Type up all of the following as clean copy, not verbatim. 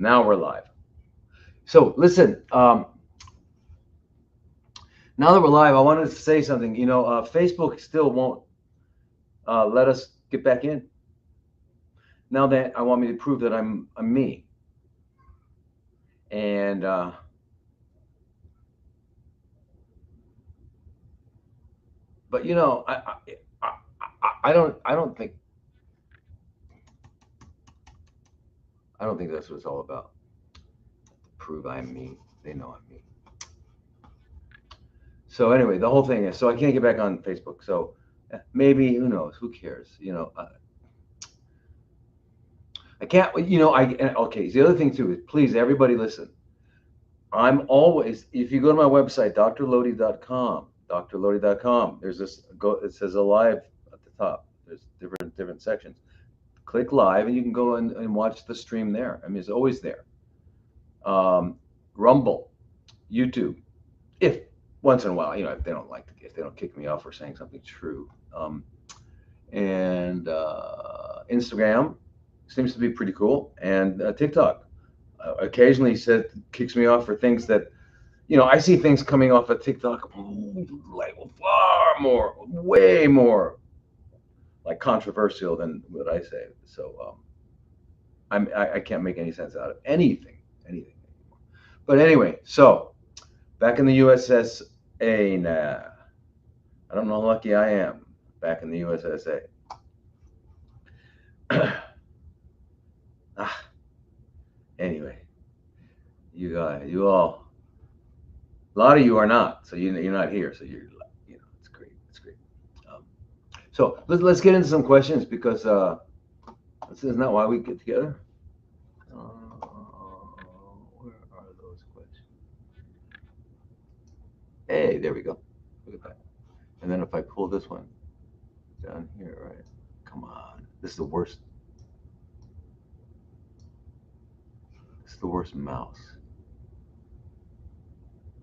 Now we're live. So listen, now that we're live, I wanted to say something. Facebook still won't let us get back in. Now that I want me to prove that I'm me. And but I don't think that's what it's all about. Prove I'm me. They know I'm me. So anyway, the whole thing is, so I can't get back on Facebook. So maybe, who knows? Who cares? I can't. Okay. The other thing too is, please, everybody, listen. I'm always, if you go to my website, drlodi.com, there's this, it says alive at the top. There's different sections. Click live and you can go and watch the stream there. I mean, it's always there. Rumble, YouTube, if once in a while, if they don't kick me off for saying something true. And Instagram seems to be pretty cool. And TikTok occasionally kicks me off for things that, I see things coming off of TikTok like way more like controversial than what I say. So I can't make any sense out of anything anymore. But anyway, so back in the USSA now. I don't know how lucky I am back in the USSA. Anyway, you all, a lot of you are not, so you're not here, so it's great. So let's get into some questions, because this is not why we get together. Where are those questions? Hey, there we go. Look at that. And then if I pull this one down here, right? Come on, this is the worst. This is the worst mouse.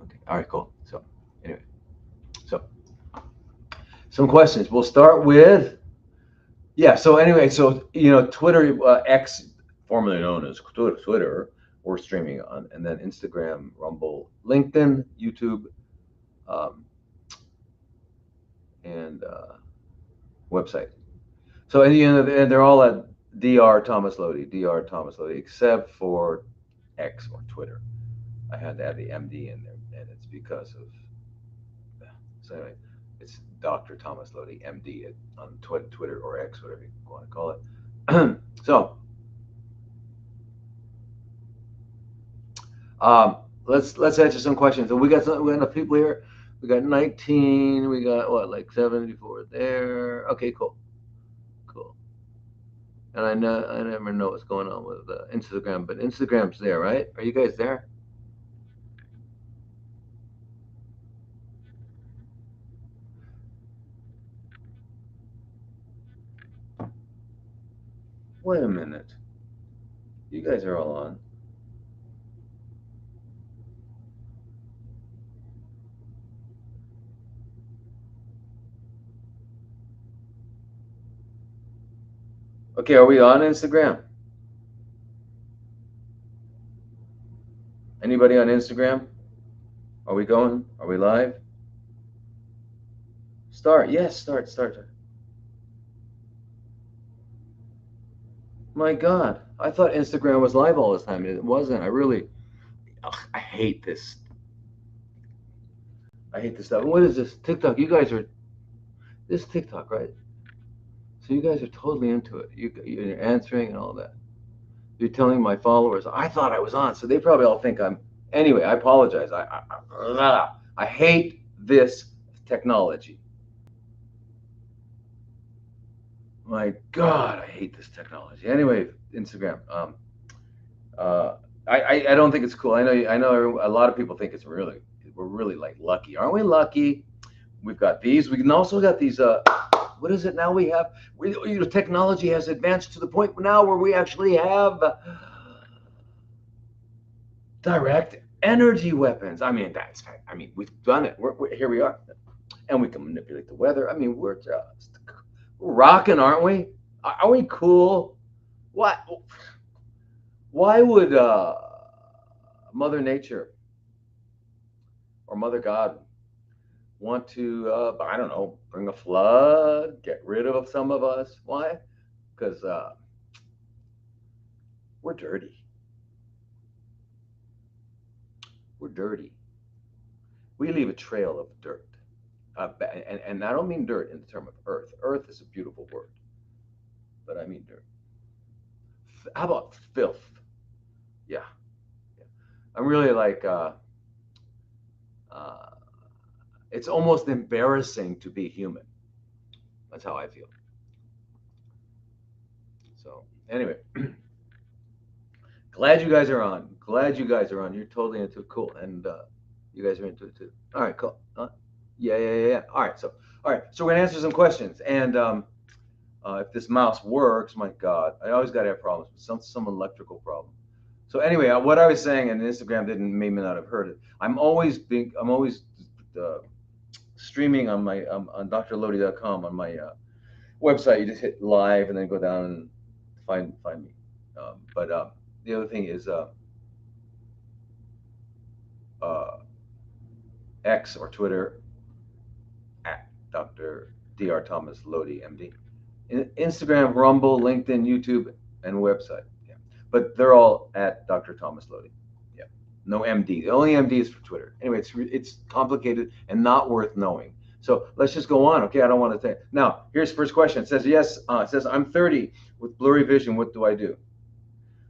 Okay, all right, cool. So anyway, some questions. We'll start with, so anyway, Twitter, X, formerly known as Twitter, we're streaming on, and then Instagram, Rumble, LinkedIn, YouTube, and website. So and they're all at Dr. Thomas Lodi, except for X or Twitter. I had to add the MD in there, and it's because of. So anyway, it's Dr. Thomas Lodi, MD, on Twitter or X, whatever you want to call it. So let's answer some questions. And we got enough people here. We got 19. We got like 74 there. Okay, cool. And I never know what's going on with Instagram, but Instagram's there, right? Are you guys there? Wait a minute. You guys are all on. Okay, are we on Instagram? Anybody on Instagram? Are we going? Are we live? Start. Yes, start. My God, I thought Instagram was live all this time. It wasn't. I hate this. I hate this stuff. What is this? TikTok. You guys are, this is TikTok, right? So you guys are totally into it. You're answering and all that. You're telling my followers, I thought I was on. So they probably all think I'm, anyway, I apologize. I hate this technology. My God, I hate this technology. Anyway, Instagram. I don't think it's cool. I know a lot of people think we're really like lucky. Aren't we lucky? We've got these. We can also got these. What is it now? Technology has advanced to the point now where we actually have direct energy weapons. I mean, we've done it. Here we are, and we can manipulate the weather. I mean, we're rocking, aren't we? Are we cool? What? Why would Mother Nature or Mother God want to, I don't know, bring a flood, get rid of some of us? Why? Because we're dirty. We're dirty. We leave a trail of dirt. And I don't mean dirt in the term of earth. Earth is a beautiful word, but I mean dirt. How about filth? Yeah, yeah. I'm really like, uh, it's almost embarrassing to be human. That's how I feel. So, anyway, glad you guys are on. Glad you guys are on. You're totally into it. Cool. And you guys are into it too. All right, cool. Yeah, yeah, yeah, yeah. All right. So we're gonna answer some questions. And if this mouse works, my God, I always got to have problems with some electrical problem. So anyway, what I was saying, and Instagram didn't may not have heard it. I'm always streaming on my on drlodi.com on my website. You just hit live and then go down and find me. But the other thing is uh, X or Twitter at Dr. Dr. Thomas Lodi MD. Instagram, Rumble, LinkedIn, YouTube, and website. Yeah, but they're all at Dr. Thomas Lodi. Yeah, no MD. The only MD is for Twitter. Anyway, it's complicated and not worth knowing. So let's just go on. Okay, I don't want to think. Now, here's the first question. It says, yes, it says, I'm 30 with blurry vision. What do I do?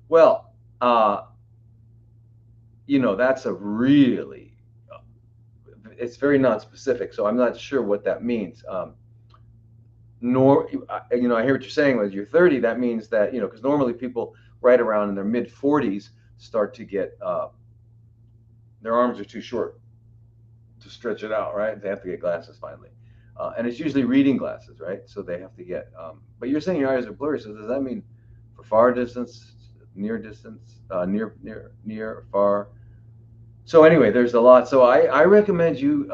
Well, that's a really, it's very non-specific. So I'm not sure what that means. Nor, I hear what you're saying. When you're 30, that means that, because normally people right around in their mid 40s start to get, their arms are too short to stretch it out, right? They have to get glasses finally. And it's usually reading glasses, right? So they have to get, but you're saying your eyes are blurry. So does that mean for far distance, near distance, near, far? So anyway, there's a lot. So I recommend you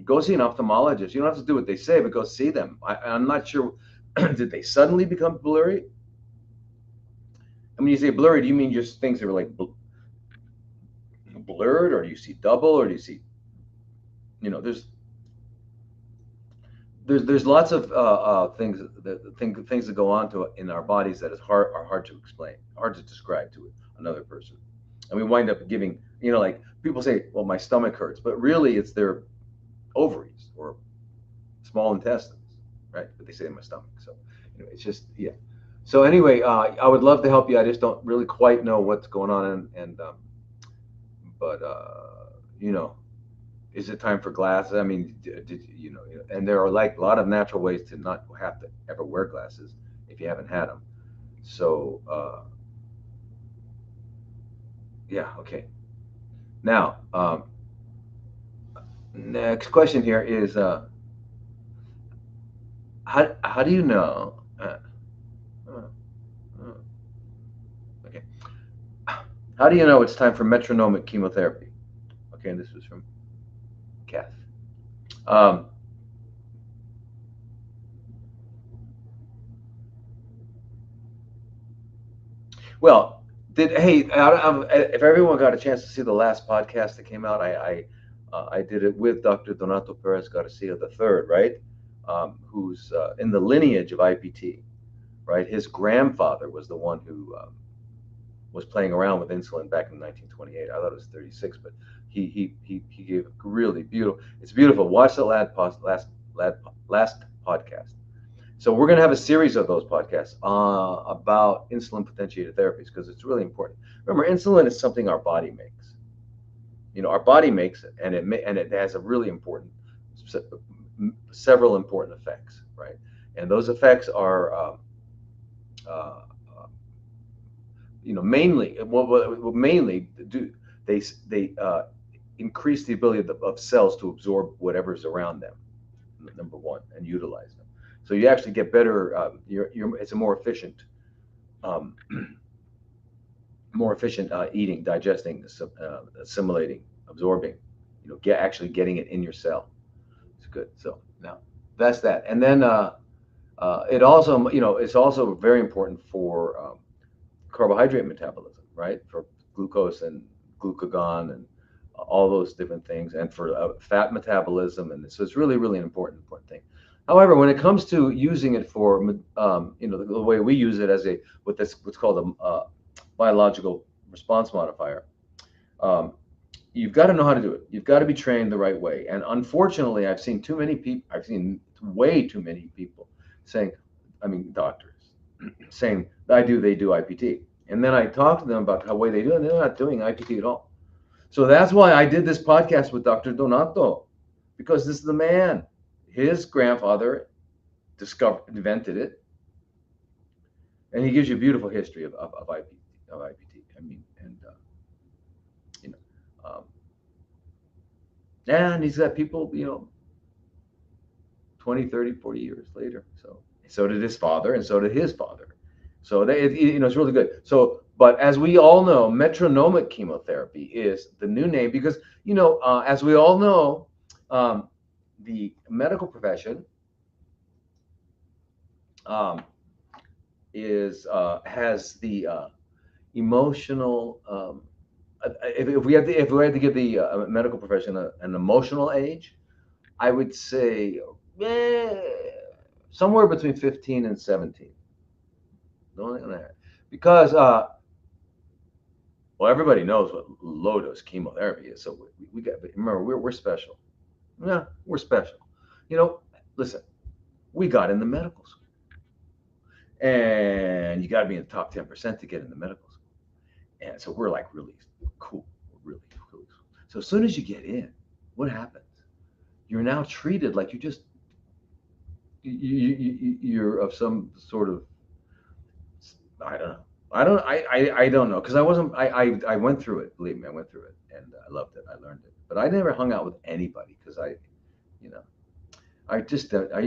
go see an ophthalmologist. You don't have to do what they say, but go see them. I'm not sure. Did they suddenly become blurry? I mean, you say blurry, do you mean just things that were like blurred, or do you see double, or do you see, there's lots of things that go on to in our bodies that are hard to explain, hard to describe to another person, and we wind up giving, like people say, well, my stomach hurts, but really it's their ovaries or small intestines, right? But they say in my stomach. So anyway, it's just, yeah. So anyway, I would love to help you. I just don't really quite know what's going on, but is it time for glasses? I mean, and there are like a lot of natural ways to not have to ever wear glasses if you haven't had them. So, yeah, okay. Now, next question here is, how do you know? Okay. How do you know it's time for metronomic chemotherapy? Okay, and this was from Kath. Um, well, if everyone got a chance to see the last podcast that came out, I did it with Dr. Donato Perez Garcia III, right? Who's in the lineage of IPT, right? His grandfather was the one who was playing around with insulin back in 1928. I thought it was 36, but he gave a really beautiful. It's beautiful. Watch the last podcast. So we're going to have a series of those podcasts about insulin potentiated therapies, because it's really important. Remember, insulin is something our body makes. Our body makes it, and it has a really important, several important effects, right? And those effects are, mainly do they increase the ability of cells to absorb whatever's around them, number one, and utilize them. So you actually get better. It's a more efficient, um, eating, digesting, assimilating, absorbing. Actually getting it in your cell. It's good. So now that's that. And then it also, it's also very important for carbohydrate metabolism, right? For glucose and glucagon and all those different things, and for fat metabolism. And so it's really, really an important thing. However, when it comes to using it for, the way we use it as what's called a biological response modifier, you've got to know how to do it. You've got to be trained the right way. And unfortunately, I've seen way too many people saying, doctors saying, they do IPT. And then I talk to them about how way they do it, and they're not doing IPT at all. So that's why I did this podcast with Dr. Donato, because this is the man. His grandfather invented it, and he gives you a beautiful history of IPT. And he's got people, 20, 30, 40 years later. So did his father, and so did his father. So it's really good. So, but as we all know, metronomic chemotherapy is the new name because, as we all know, the medical profession has the emotional. If we had to give the medical profession an emotional age, I would say somewhere between 15 and 17. Because everybody knows what low dose chemotherapy is. So we got, remember, we're special. Yeah, we're special. Listen, we got in the medical school, and you got to be in the top 10% to get in the medical school. And so we're like really cool. We're really cool. So as soon as you get in, what happens? You're now treated like you're of some sort of, I don't know, because I went through it. Believe me, I went through it, and I loved it. I learned it, but I never hung out with anybody because I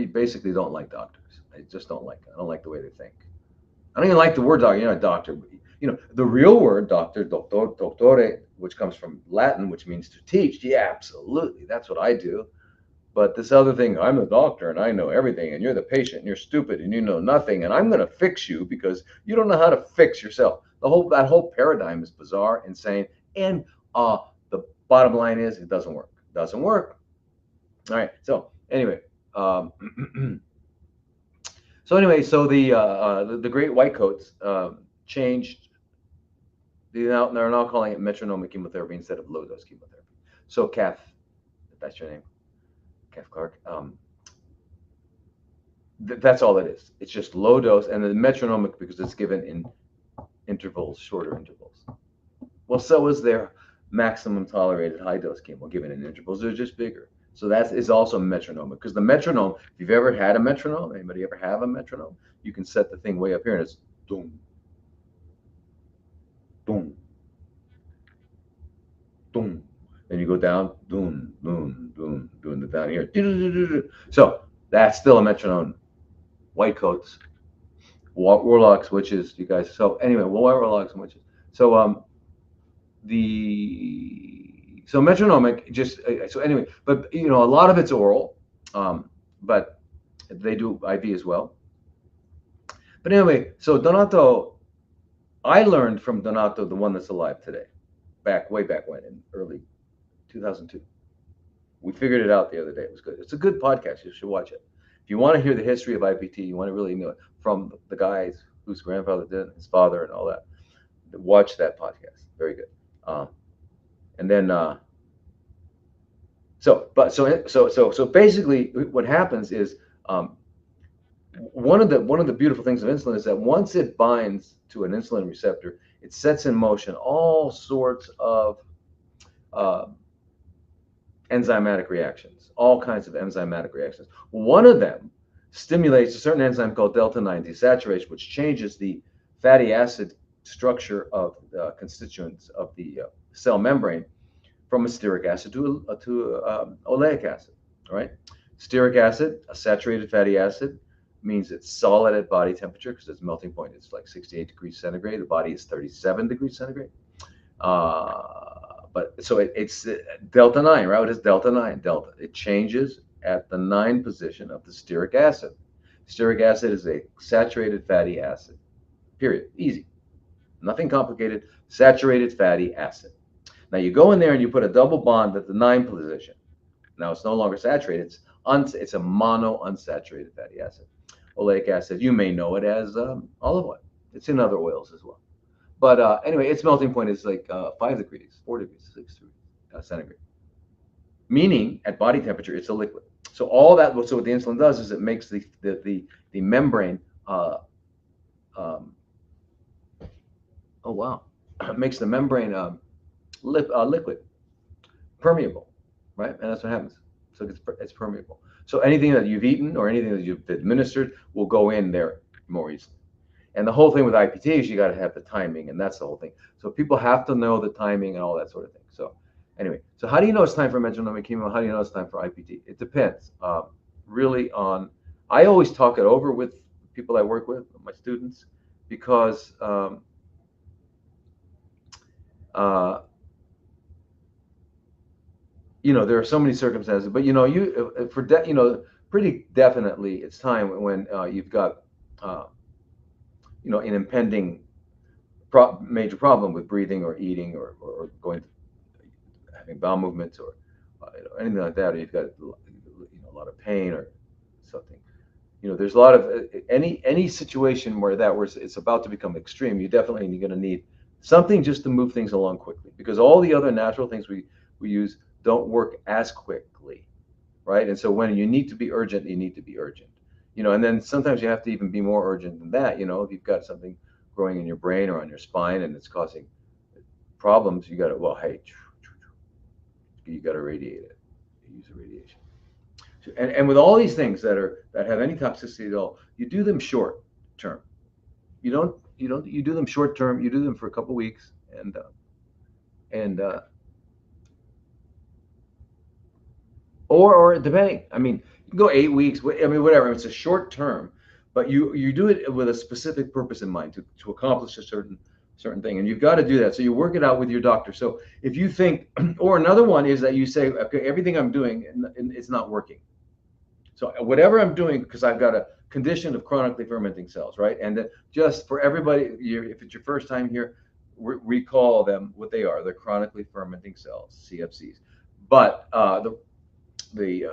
basically don't like doctors. I just don't like. I don't like the way they think. I don't even like the word doctor. You're not a doctor, but the real word doctor, doctore, which comes from Latin, which means to teach. Yeah, absolutely. That's what I do. But this other thing, I'm a doctor and I know everything, and you're the patient and you're stupid and you know nothing, and I'm going to fix you because you don't know how to fix yourself. That whole paradigm is bizarre, insane, and the bottom line is it doesn't work. It doesn't work. All right. So anyway, so the great white coats changed. They're now calling it metronomic chemotherapy instead of low dose chemotherapy. So Kath, if that's your name. Kath Clark. That's all it is. It's just low dose, and the metronomic because it's given in intervals, shorter intervals. Well, so is their maximum tolerated high dose chemo given in intervals. They're just bigger. So that is also metronomic because the metronome. If you've ever had a metronome, anybody ever have a metronome? You can set the thing way up here, and it's boom, boom, boom. Then you go down, boom, boom, boom, doing the down here. So that's still a metronome. White coats, warlocks, witches, you guys. So anyway, warlocks and witches. So so metronomic just so anyway, but a lot of it's oral, but they do IV as well. But anyway, so Donato, I learned from Donato, the one that's alive today, way back when in early 2002. We figured it out the other day. It was good. It's a good podcast. You should watch it. If you want to hear the history of IPT, you want to really know it from the guys whose grandfather did it, his father, and all that. Watch that podcast. Very good. And then, so basically, what happens is one of the beautiful things of insulin is that once it binds to an insulin receptor, it sets in motion all sorts of enzymatic reactions, all kinds of enzymatic reactions. One of them stimulates a certain enzyme called delta-9 desaturases, which changes the fatty acid structure of the constituents of the cell membrane from a stearic acid to oleic acid. All right, stearic acid, a saturated fatty acid, means it's solid at body temperature because its melting point is like 68 degrees centigrade. The body is 37 degrees centigrade. But so it's delta 9, right? What is delta 9? Delta. It changes at the 9 position of the stearic acid. Stearic acid is a saturated fatty acid. Period. Easy. Nothing complicated. Saturated fatty acid. Now you go in there and you put a double bond at the 9 position. Now it's no longer saturated. It's a mono unsaturated fatty acid. Oleic acid, you may know it as olive oil. It's in other oils as well. But anyway, its melting point is like 5 degrees, 4 degrees, 6 degrees centigrade. Meaning at body temperature, it's a liquid. So all that, so what the insulin does is it makes the membrane, oh wow, it makes the membrane liquid, permeable, right? And that's what happens. So it's permeable. So anything that you've eaten or anything that you've administered will go in there more easily. And the whole thing with IPT is you got to have the timing, and that's the whole thing. So people have to know the timing and all that sort of thing. So anyway, so how do you know it's time for metronomic chemo? How do you know it's time for IPT? It depends really on, I always talk it over with people I work with, my students, because you know, there are so many circumstances, but you know, pretty definitely it's time when you've got you know, an impending major problem with breathing or eating or going having bowel movements or you know, anything like that, or you've got you know, a lot of pain or something. You know, there's a lot of any situation where it's about to become extreme. You're going to need something just to move things along quickly, because all the other natural things we use don't work as quickly, right? And so when you need to be urgent, you need to be urgent. You know, and then sometimes you have to even be more urgent than that. You know, if you've got something growing in your brain or on your spine and it's causing problems, you got to, well, hey, you got to radiate it. Use a radiation. And with all these things that have any toxicity at all, you do them short term. You do them short term. You do them for a couple of weeks, or depending. I mean, you can go 8 weeks. I mean, whatever. It's a short term, but you do it with a specific purpose in mind to accomplish a certain thing, and you've got to do that. So you work it out with your doctor. So if you think, or another one is that you say, okay, everything I'm doing, it's not working. So whatever I'm doing, because I've got a condition of chronically fermenting cells, right? And just for everybody, if it's your first time here, recall them what they are. They're chronically fermenting cells, CFCs. But the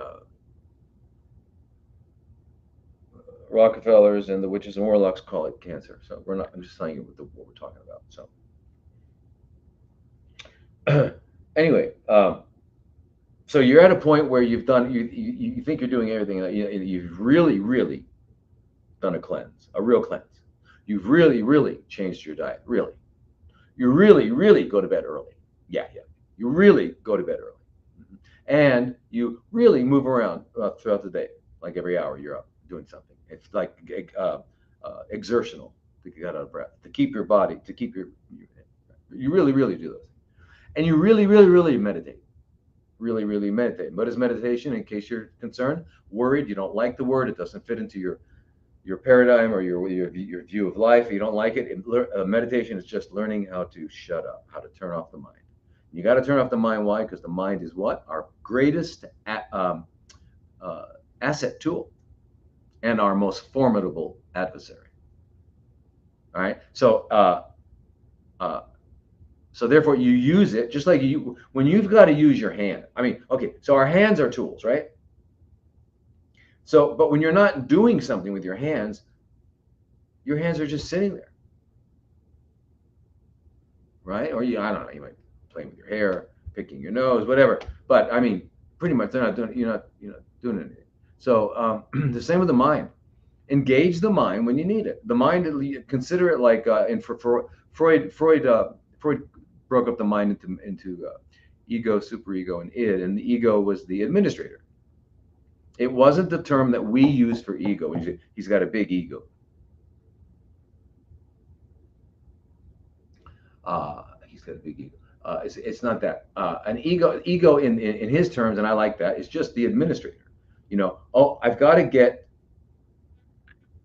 Rockefellers and the witches and warlocks call it cancer. So we're not. I'm just telling you what we're talking about. So anyway, so you're at a point where you've done. You think you're doing everything. You've really done a cleanse, a real cleanse. You've really changed your diet. Really, you really go to bed early. Yeah. You really go to bed early, and you really move around throughout the day. Like every hour, you're up doing something. It's like exertional to get out of breath, to keep your body, to keep your you really do those. And you really meditate. Really meditate. What is meditation, in case you're concerned, worried, you don't like the word, it doesn't fit into your paradigm or your view of life, you don't like it. Meditation is just learning how to shut up, how to turn off the mind. You got to turn off the mind. Why? Because the mind is what? Our greatest asset tool and our most formidable adversary. All right. So so therefore you use it just like when you've got to use your hand. I mean, okay, so our hands are tools, right? So, but when you're not doing something with your hands are just sitting there, right? Or I don't know, you might be playing with your hair, picking your nose, whatever. But I mean, pretty much you're not doing anything. So the same with the mind. Engage the mind when you need it. The mind, consider it like for Freud broke up the mind into ego, superego, and id, and the ego was the administrator. It wasn't the term that we use for ego. He's got a big ego. He's got a big ego. It's not that. An ego in his terms, and I like that, is just the administrator. You know, oh, I've got to get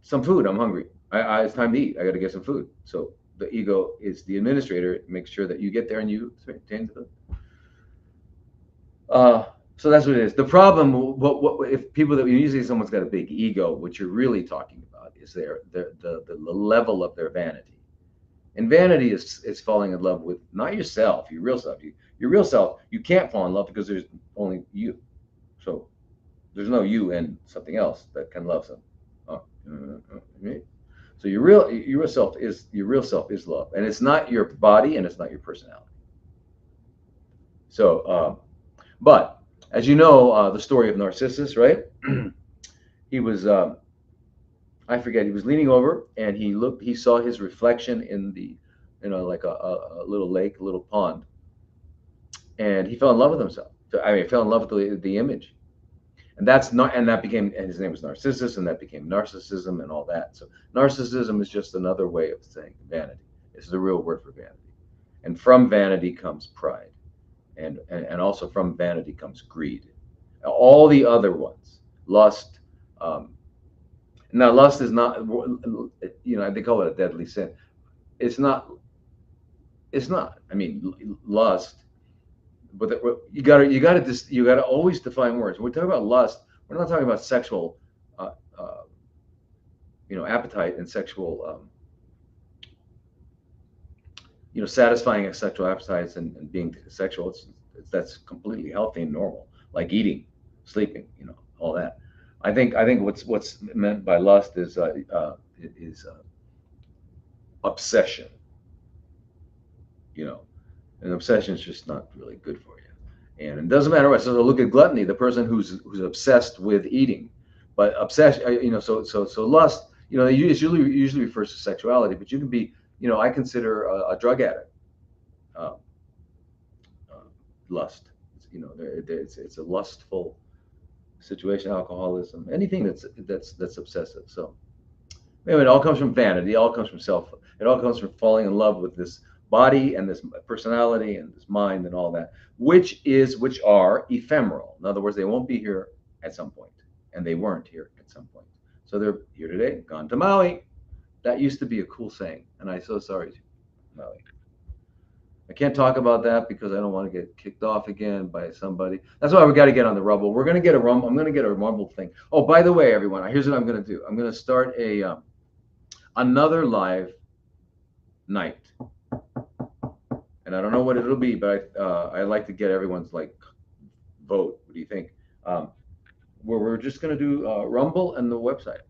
some food. I'm hungry. It's time to eat. I got to get some food. So the ego is the administrator. It makes sure that you get there and you obtain the food. So that's what it is. The problem, if people that usually someone's got a big ego, what you're really talking about is the level of their vanity. And vanity is falling in love with not yourself, your real self. Your real self, you can't fall in love because there's only you. So there's no you and something else that can love some. Right? So your real self is love, and it's not your body and it's not your personality. So, but as you know, the story of Narcissus, right? He was I forget. He was leaning over and he looked. He saw his reflection in the, like a little lake, a little pond, and he fell in love with himself. I mean, he fell in love with the image, and that became. And his name was Narcissus, and that became narcissism and all that. So narcissism is just another way of saying vanity. It's the real word for vanity, and from vanity comes pride, and also from vanity comes greed. All the other ones, lust. Now, lust is not, they call it a deadly sin. It's not. It's not. I mean, lust. But you gotta always define words. When we talk about lust, we're not talking about sexual, uh, uh, appetite and sexual, satisfying sexual appetites and being sexual. That's completely healthy and normal, like eating, sleeping, all that. I think what's meant by lust is obsession. You know, and obsession is just not really good for you. And it doesn't matter what. So look at gluttony, the person who's obsessed with eating, but obsession, so lust, it usually refers to sexuality, but you can be, I consider a drug addict, uh, uh, lust. It's a lustful situation, alcoholism, anything that's obsessive. So anyway, it all comes from vanity. It all comes from self. It all comes from falling in love with this body and this personality and this mind and all that, which are ephemeral. In other words, they won't be here at some point, and they weren't here at some point. So they're here today, gone to Maui. That used to be a cool saying, and I'm so sorry, Maui. I can't talk about that because I don't want to get kicked off again by somebody. That's why we got to get on the Rumble. We're going to get a Rumble. I'm going to get a Rumble thing. Oh, by the way, everyone, here's what I'm going to do. I'm going to start another live night, and I don't know what it'll be, but I like to get everyone's like vote. What do you think? Where we're just going to do Rumble and the website,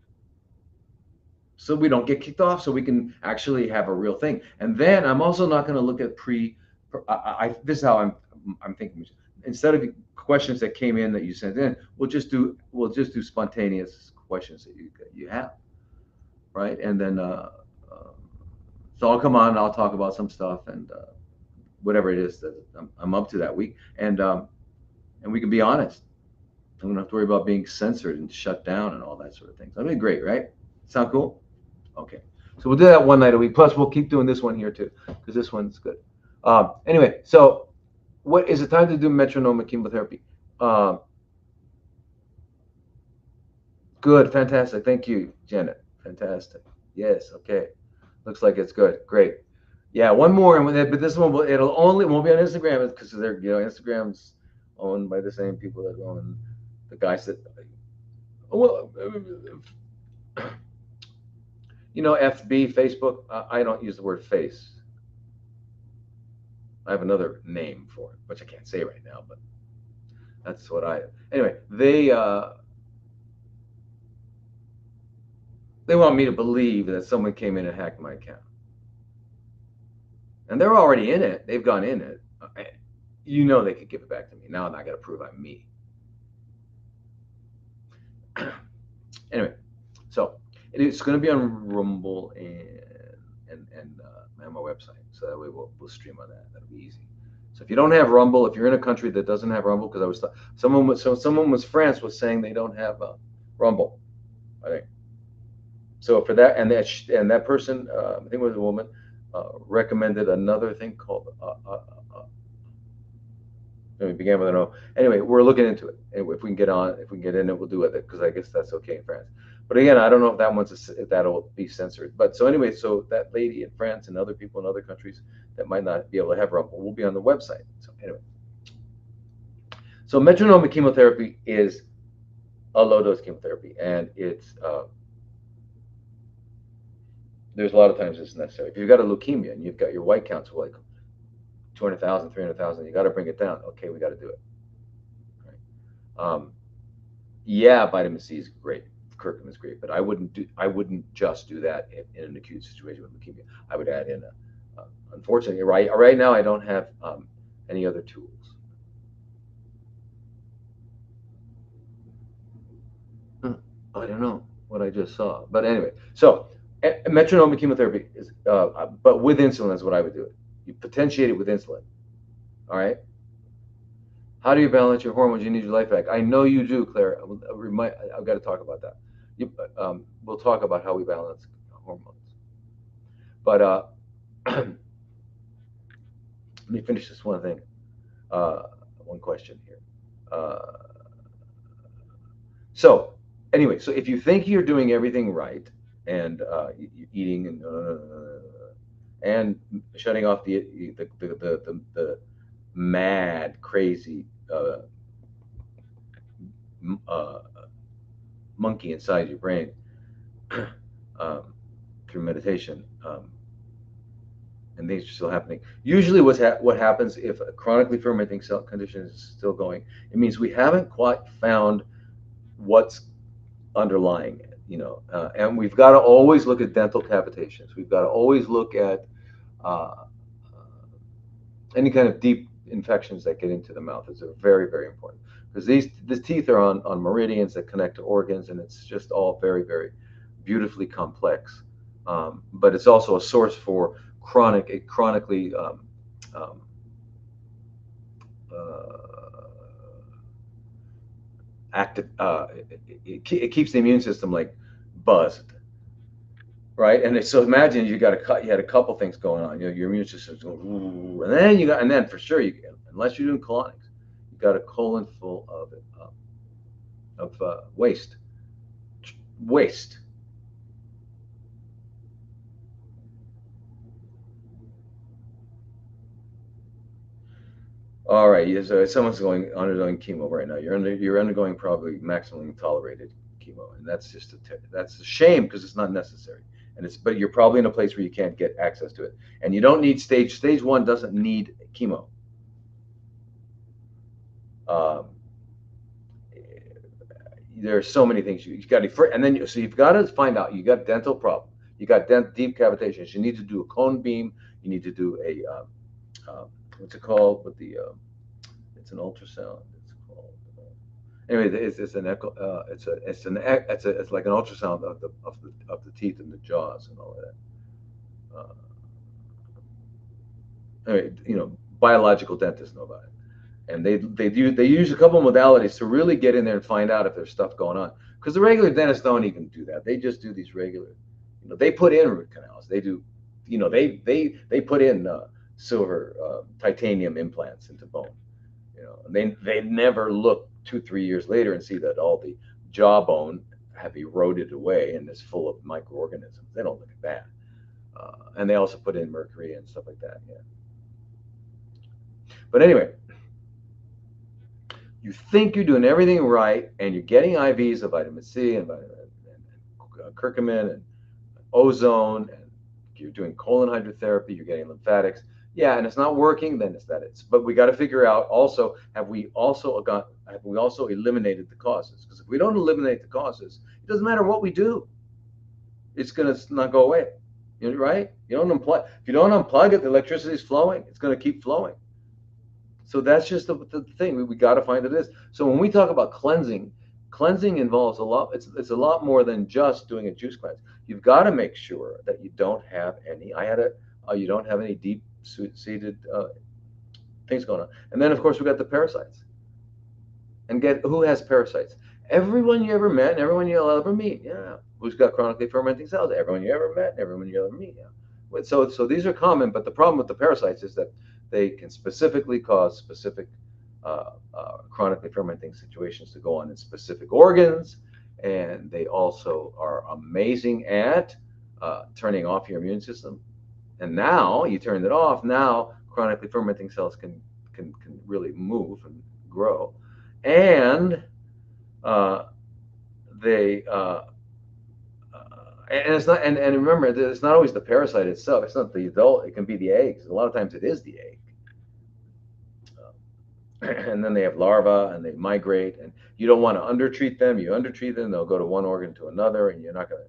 so we don't get kicked off, so we can actually have a real thing. And then I'm also not going to look at this is how I'm thinking. Instead of questions that came in that you sent in, we'll just do spontaneous questions that you have, right? And then so I'll come on and I'll talk about some stuff and whatever it is that I'm up to that week, and we can be honest. I don't have to worry about being censored and shut down and all that sort of thing. That'd be great, right? Sound cool? Okay. So we'll do that one night a week. Plus, we'll keep doing this one here too, because this one's good. Anyway, so what is it time to do metronomic chemotherapy? Good, fantastic. Thank you, Janet. Fantastic. Yes. Okay. Looks like it's good. Great. Yeah, one more, but this one won't be on Instagram because they're Instagram's owned by the same people that own the guys that. Well, FB, Facebook. I don't use the word face. I have another name for it, which I can't say right now, but that's what anyway, they want me to believe that someone came in and hacked my account. And they're already in it. They've gone in it. They could give it back to me. Now I got to prove I'm me. Anyway, so it's going to be on Rumble and my website. So that way we'll stream on that. That'll be easy. So if you don't have Rumble, if you're in a country that doesn't have Rumble, because someone was France was saying they don't have Rumble, I think. So for that, and that person, I think it was a woman, recommended another thing called we began with an O. Anyway, we're looking into it. And if we can get in it, we'll do it because I guess that's okay in France. But again, I don't know if that'll be censored. But so anyway, so that lady in France and other people in other countries that might not be able to have Rumble will be on the website. So anyway, so metronomic chemotherapy is a low dose chemotherapy, and it's There's a lot of times it's necessary. If you've got a leukemia and you've got your white counts like 200,000, 300,000, you got to bring it down. Okay, we got to do it. Right? Yeah, vitamin C is great. Curcumin is great, but I wouldn't just do that in an acute situation with leukemia. I would add in unfortunately, right now I don't have any other tools. I don't know what I just saw, but anyway, so metronomic chemotherapy is, but with insulin is what I would do it. You potentiate it with insulin. All right. How do you balance your hormones? You need your life back. I know you do, Claire. I've got to talk about that. We'll talk about how we balance hormones. But let me finish this one thing. One question here. Uh, so anyway, so if you think you're doing everything right and you're eating and shutting off the mad crazy uh, monkey inside your brain um, through meditation, and things are still happening. Usually, what happens if a chronically fermenting cell condition is still going? It means we haven't quite found what's underlying it, and we've got to always look at dental cavitations. We've got to always look at uh, any kind of deep infections that get into the mouth. Is very, very important because the teeth are on meridians that connect to organs, and it's just all very, very beautifully complex. But it's also a source for chronically um, uh, active. It keeps the immune system like buzzed, right? And so imagine you had a couple things going on. Your immune system's going, ooh, and then for sure unless you're doing colonics, you got a colon full of waste. All right, yeah, so someone's undergoing chemo right now. You're undergoing probably maximally tolerated chemo, and that's a shame because it's not necessary. But you're probably in a place where you can't get access to it, and you don't need stage one doesn't need chemo. Um, there are so many things you got to, and then so you've got to find out. You got dental problem. You got deep cavitations. You need to do a cone beam. You need to do a what's it called with the it's an ultrasound. It's called anyway. It's an echo. It's like an ultrasound of the teeth and the jaws and all of that. Anyway, biological dentists know about it, and they use a couple of modalities to really get in there and find out if there's stuff going on. Because the regular dentists don't even do that. They just do these regular. They put in root canals. They do. They put in silver titanium implants into bone. And they never look 2-3 years later and see that all the jawbone have eroded away and is full of microorganisms. They don't look at that. And they also put in mercury and stuff like that. Yeah. But anyway, you think you're doing everything right, and you're getting IVs of vitamin C and curcumin and ozone, and you're doing colon hydrotherapy, you're getting lymphatics. Yeah, and it's not working, then it's that it's. But we got to figure out also, have we also eliminated the causes? Because if we don't eliminate the causes, it doesn't matter what we do, it's going to not go away. Right? You don't unplug. If you don't unplug it, the electricity is flowing. It's going to keep flowing. So that's just the thing. We got to find it is. So when we talk about cleansing involves a lot. It's a lot more than just doing a juice cleanse. You've got to make sure that you don't have any. You don't have any deep seated things going on. And then of course we got the parasites. And who has parasites? Everyone you ever met, and everyone you'll ever meet. Yeah. Who's got chronically fermenting cells? Everyone you ever met, and everyone you'll ever meet. Yeah. So these are common, but the problem with the parasites is that they can specifically cause specific chronically fermenting situations to go on in specific organs, and they also are amazing at turning off your immune system. And now you turned it off. Now chronically fermenting cells can really move and grow, and they And it's not, and remember, it's not always the parasite itself. It's not the adult. It can be the eggs. A lot of times it is the egg. And then they have larvae and they migrate, and you don't want to undertreat them. You undertreat them, they'll go to one organ to another, and you're not gonna.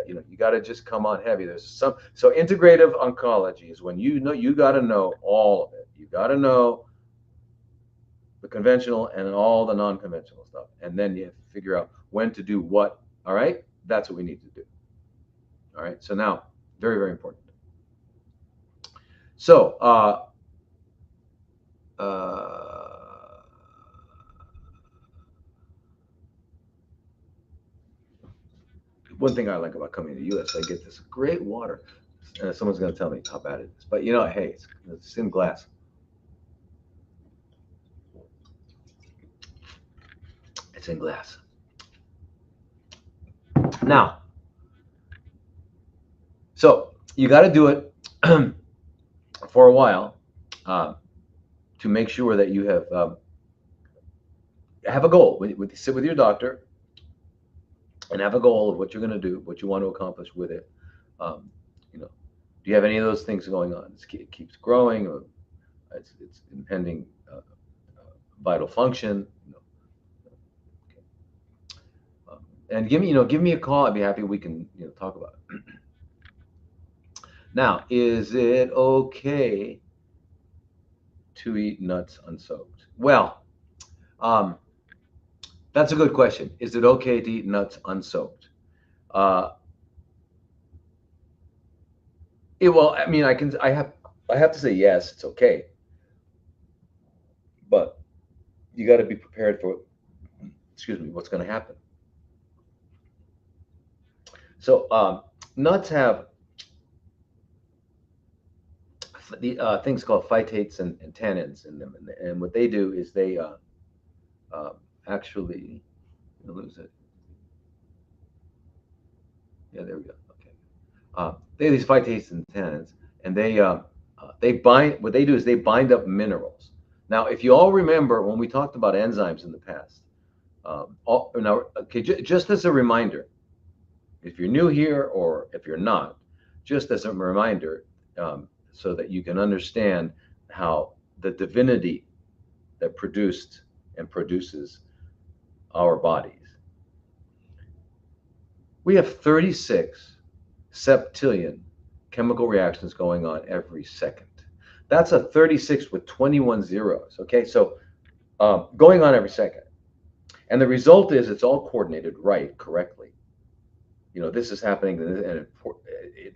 You got to just come on heavy. There's some. So integrative oncology is when you got to know all of it. You got to know the conventional and all the non-conventional stuff, and then you have to figure out when to do what. All right, that's what we need to do. All right. So now, very, very important. So, one thing I like about coming to the U.S., I get this great water. Someone's going to tell me how bad it is, but hey, it's in glass. It's in glass. Now, so you got to do it for a while to make sure that you have a goal. Sit with your doctor and have a goal of what you're going to do, what you want to accomplish with it. Do you have any of those things going on? It keeps growing, or it's impending vital function. And give me a call. I'd be happy. We can talk about it. Now, is it okay to eat nuts unsoaked? Well, that's a good question. Is it okay to eat nuts unsoaked? Well, I mean, I have to say yes, it's okay, but you got to be prepared for, what's going to happen. So nuts have the things called phytates and tannins in them, and what they do is they actually lose it. Yeah, there we go. Okay. They have these phytates and tannins, and they bind. What they do is they bind up minerals. Now, if you all remember when we talked about enzymes in the past, just as a reminder, if you're new here or if you're not, just as a reminder, so that you can understand how the divinity that produced and produces our bodies. We have 36 septillion chemical reactions going on every second. That's a 36 with 21 zeros. Okay, so going on every second. And the result is it's all coordinated correctly. This is happening, and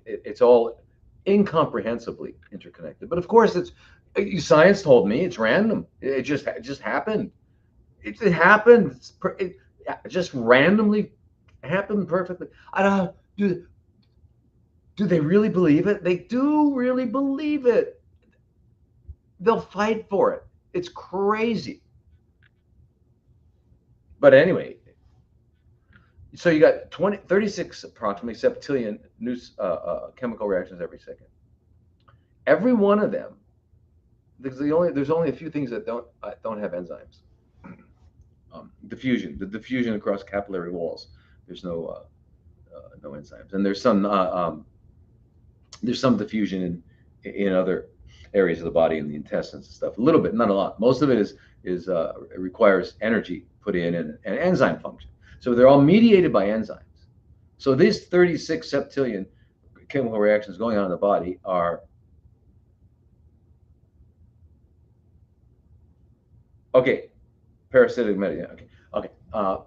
it's all incomprehensibly interconnected. But of course, science told me it's random. It just happened. It happened. It just randomly happened perfectly. I don't know. Do they really believe it? They do really believe it. They'll fight for it. It's crazy. But anyway, so you got 36 approximately septillion new chemical reactions every second. Every one of them, there's only a few things that don't have enzymes. The diffusion across capillary walls. There's no enzymes, and there's some diffusion in other areas of the body, in the intestines and stuff. A little bit, not a lot. Most of it is it requires energy put in and enzyme function. So they're all mediated by enzymes. So these 36 septillion chemical reactions going on in the body are okay. Parasitic mediation. Okay. Are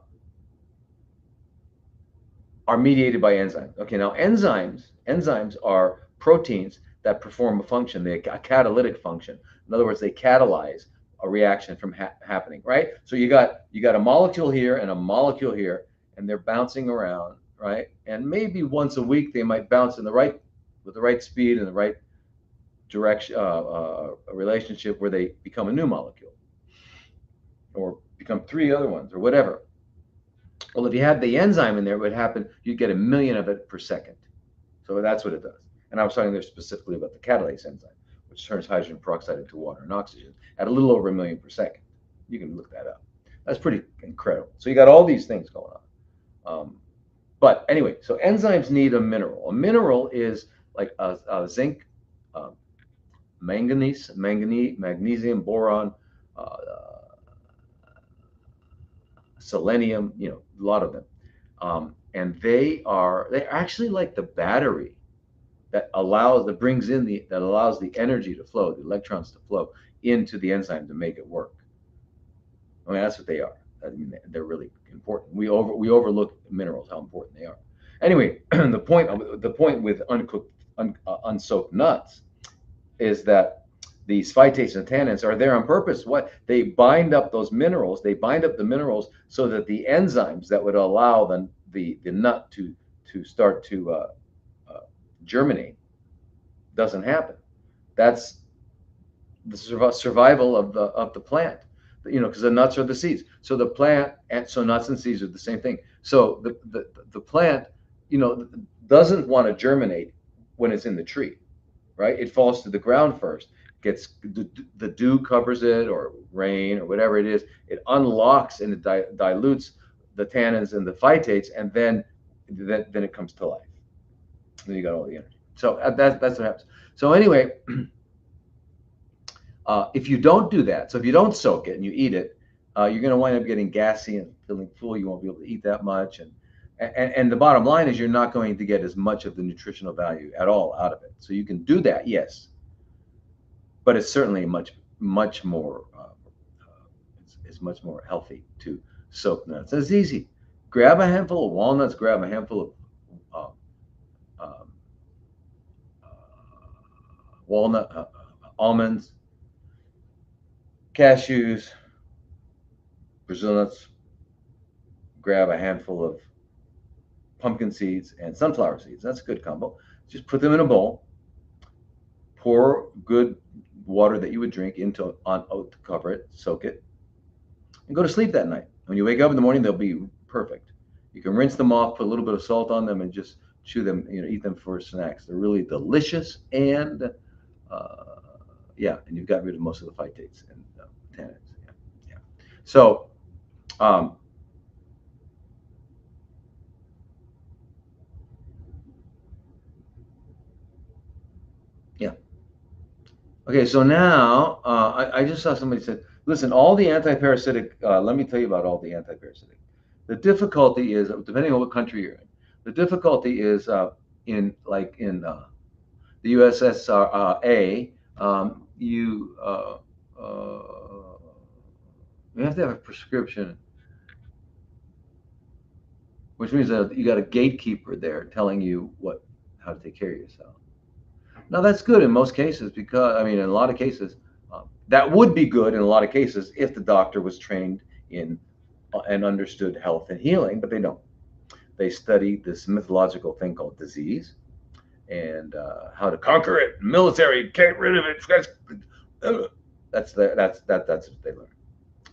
mediated by enzymes. Okay. Now enzymes are proteins that perform a function, a catalytic function. In other words, they catalyze a reaction from happening, right? So you got a molecule here and a molecule here, and they're bouncing around, right? And maybe once a week they might bounce with the right speed and the right direction, a relationship where they become a new molecule, or become three other ones, or whatever. Well, if you had the enzyme in there, what would happen? You'd get 1 million of it per second. So that's what it does. And I was talking there specifically about the catalase enzyme, which turns hydrogen peroxide into water and oxygen at a little over 1 million per second. You can look that up. That's pretty incredible. So you got all these things going on. But anyway, so enzymes need a mineral. A mineral is like a zinc, uh, magnesium, boron, uh, selenium, a lot of them. And they're actually like the battery that allows the energy to flow, the electrons to flow into the enzyme to make it work. I mean, that's what they are. I mean, they're really important. We overlook minerals, how important they are. Anyway, the point with unsoaked nuts is that these phytates and tannins are there on purpose. What they bind up those minerals, they bind up the minerals so that the enzymes that would allow the nut to start to uh, germinate doesn't happen. That's the survival of the plant, because the nuts are the seeds. So the plant, and so nuts and seeds are the same thing. So the plant, doesn't want to germinate when it's in the tree, right? It falls to the ground first, gets the dew covers it, or rain, or whatever it is. It unlocks and it dilutes the tannins and the phytates, and then it comes to life. Then you got all the energy. So that's what happens. So anyway, if you don't do that, so if you don't soak it and you eat it, you're going to wind up getting gassy and feeling full. You won't be able to eat that much, and the bottom line is you're not going to get as much of the nutritional value at all out of it. So you can do that, yes, but it's certainly much more it's much more healthy to soak nuts. It's easy. Grab a handful of walnuts. Grab a handful of um, uh, walnut almonds, cashews, Brazil nuts. Grab a handful of pumpkin seeds and sunflower seeds. That's a good combo. Just put them in a bowl. Pour good water that you would drink into on oat to cover it. Soak it, and go to sleep that night. When you wake up in the morning, they'll be perfect. You can rinse them off, put a little bit of salt on them, and just chew them. Eat them for snacks. They're really delicious, and uh, yeah, and you've got rid of most of the phytates and tannins. Yeah, yeah. So um, yeah. Okay, so now I just saw somebody said, listen, all the anti-parasitic, let me tell you about all the anti-parasitic. The difficulty is, depending on what country you're in, the difficulty is in the USSRA, you have to have a prescription, which means that you got a gatekeeper there telling you how to take care of yourself. Now that's good in most cases because I mean in a lot of cases that would be good in a lot of cases if the doctor was trained in and understood health and healing, but they don't. They study this mythological thing called disease and how to conquer it. Military, get rid of it. That's what they learn.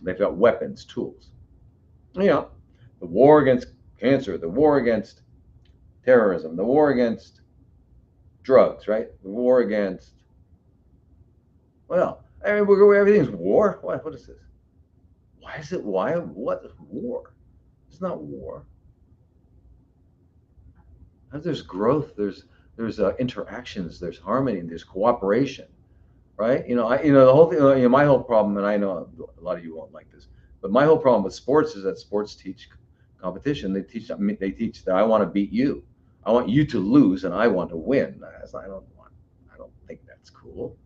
They've got weapons, tools. The war against cancer, the war against terrorism, the war against drugs, right? The war against well, I mean, everything's war. What is this? Why is it? Why? What is war? It's not war. There's growth. There's interactions. There's harmony. There's cooperation. Right? The whole thing. My whole problem, and I know a lot of you won't like this, but my whole problem with sports is that sports teach competition. They teach that I want to beat you. I want you to lose, and I want to win. I don't think that's cool.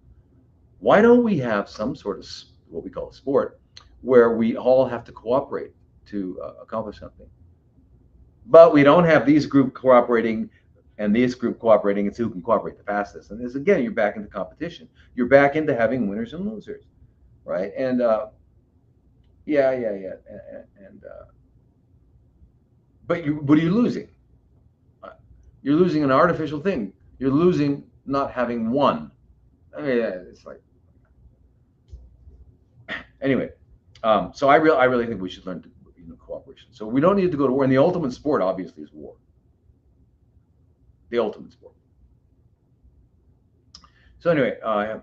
Why don't we have some sort of what we call a sport where we all have to cooperate to accomplish something? But we don't have these group cooperating and this group cooperating, and see who can cooperate the fastest. And this again, you're back into competition. You're back into having winners and losers, right? And yeah. And but you're losing. Uh, You're losing an artificial thing. You're losing not having won. I mean, it's like anyway. So I really think we should learn to, cooperation. So we don't need to go to war. And the ultimate sport, obviously, is war. The ultimate sport. So anyway, uh,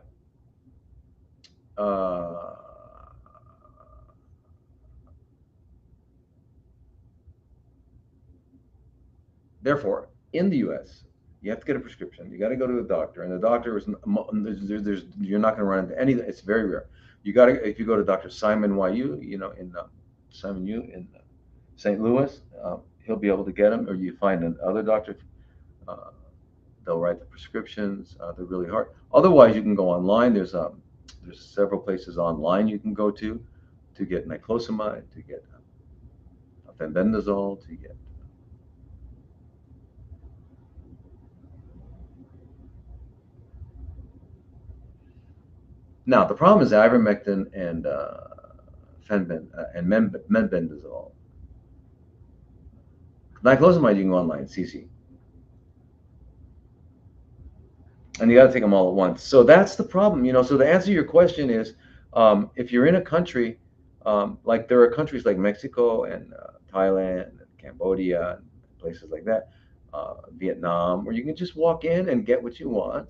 Therefore, in the U.S., you have to get a prescription. You got to go to a doctor, and the doctor is you're not going to run into any. It's very rare. You got to if you go to Dr. Simon Yu, in Simon Yu in St. Louis, he'll be able to get them. Or you find another doctor, uh, they'll write the prescriptions. They're really hard. Otherwise, you can go online. There's several places online you can go to get niclosamide, to get fenbendazole, to get. Now the problem is ivermectin and mebendazole. Niclosamide you can go online, CC, and you got to take them all at once. So that's the problem. So the answer to your question is, if you're in a country, like there are countries like Mexico and Thailand and Cambodia and places like that, Vietnam, where you can just walk in and get what you want,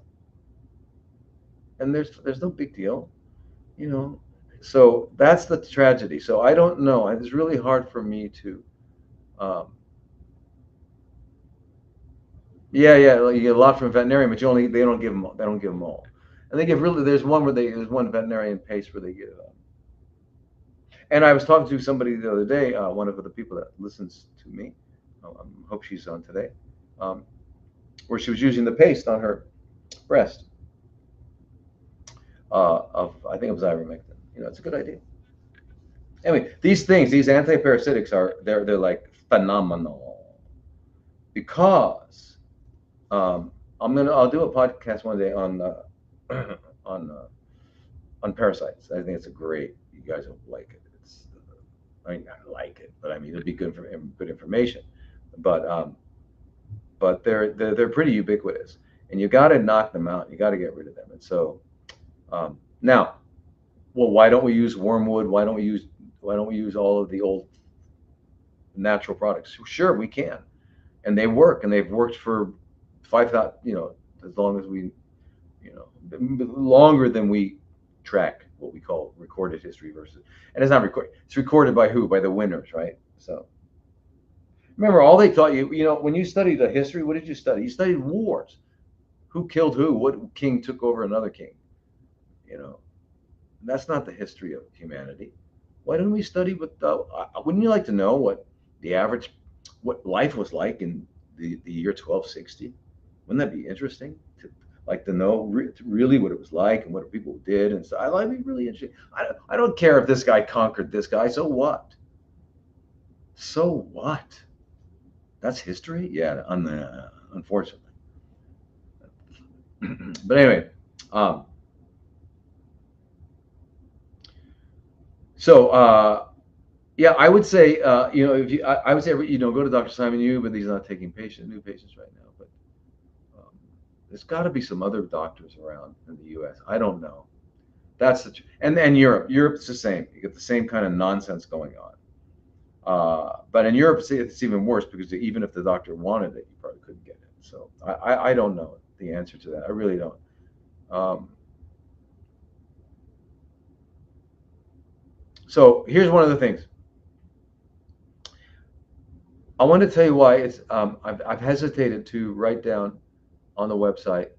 and there's no big deal, you know. So that's the tragedy. So I don't know. It's really hard for me to. Um, yeah. Like you get a lot from veterinarian, but they don't give them. They don't give them all, and they give really. There's one veterinarian paste where they give. And I was talking to somebody the other day, one of the people that listens to me. I hope she's on today, um, where she was using the paste on her breast of I think it was ivermectin. It's a good idea. Anyway, these antiparasitics they're like phenomenal because I'll do a podcast one day on on uh, on parasites. I think it's a great. You guys will like it. I mean, I like it, but I mean, it'd be good information. But but they're pretty ubiquitous, and you got to knock them out. You got to get rid of them. And so now, well, why don't we use wormwood? Why don't we use all of the old natural products? Sure, we can, and they work, and they've worked for 5,000. As long as we, longer than we track what we call recorded history versus, and it's not recorded. It's recorded by who? By the winners, right? So remember, all they taught you, when you studied the history, what did you study? You studied wars. Who killed who? What king took over another king? You know, that's not the history of humanity. Why don't we study wouldn't you like to know what life was like in the year 1260? Wouldn't that be interesting to know really what it was like and what people did? And so I'd be really interesting. I don't care if this guy conquered this guy. So what? So what? That's history? Yeah, unfortunately. But anyway, yeah, I would say, if I would say, go to Dr. Simon Yu, but he's not taking new patients right now. But there's got to be some other doctors around in the U.S. I don't know. That's and Europe. Europe's the same. You get the same kind of nonsense going on. But in Europe, it's even worse because even if the doctor wanted it, you probably couldn't get it. So I don't know the answer to that. I really don't. So here's one of the things. I want to tell you why I've hesitated to write down on the website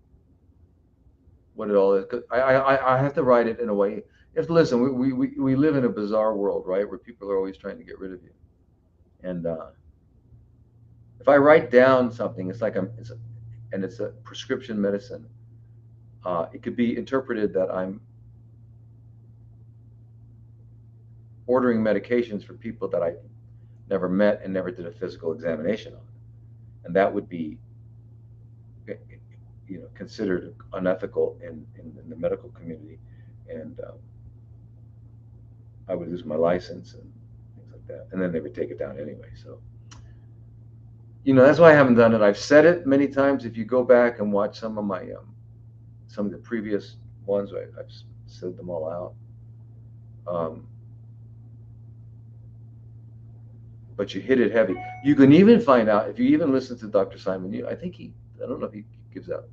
what it all is. 'Cause I have to write it in a way. Listen, we live in a bizarre world, right, where people are always trying to get rid of you. And if I write down something, it's a prescription medicine. It could be interpreted that I'm ordering medications for people that I never met and never did a physical examination on, and that would be, considered unethical in the medical community, and I would lose my license and things like that, and then they would take it down anyway. So, that's why I haven't done it. I've said it many times. If you go back and watch some of the previous ones, I've said them all out. But you hit it heavy. You can even find out if you even listen to Dr. Simon. I don't know if he gives out,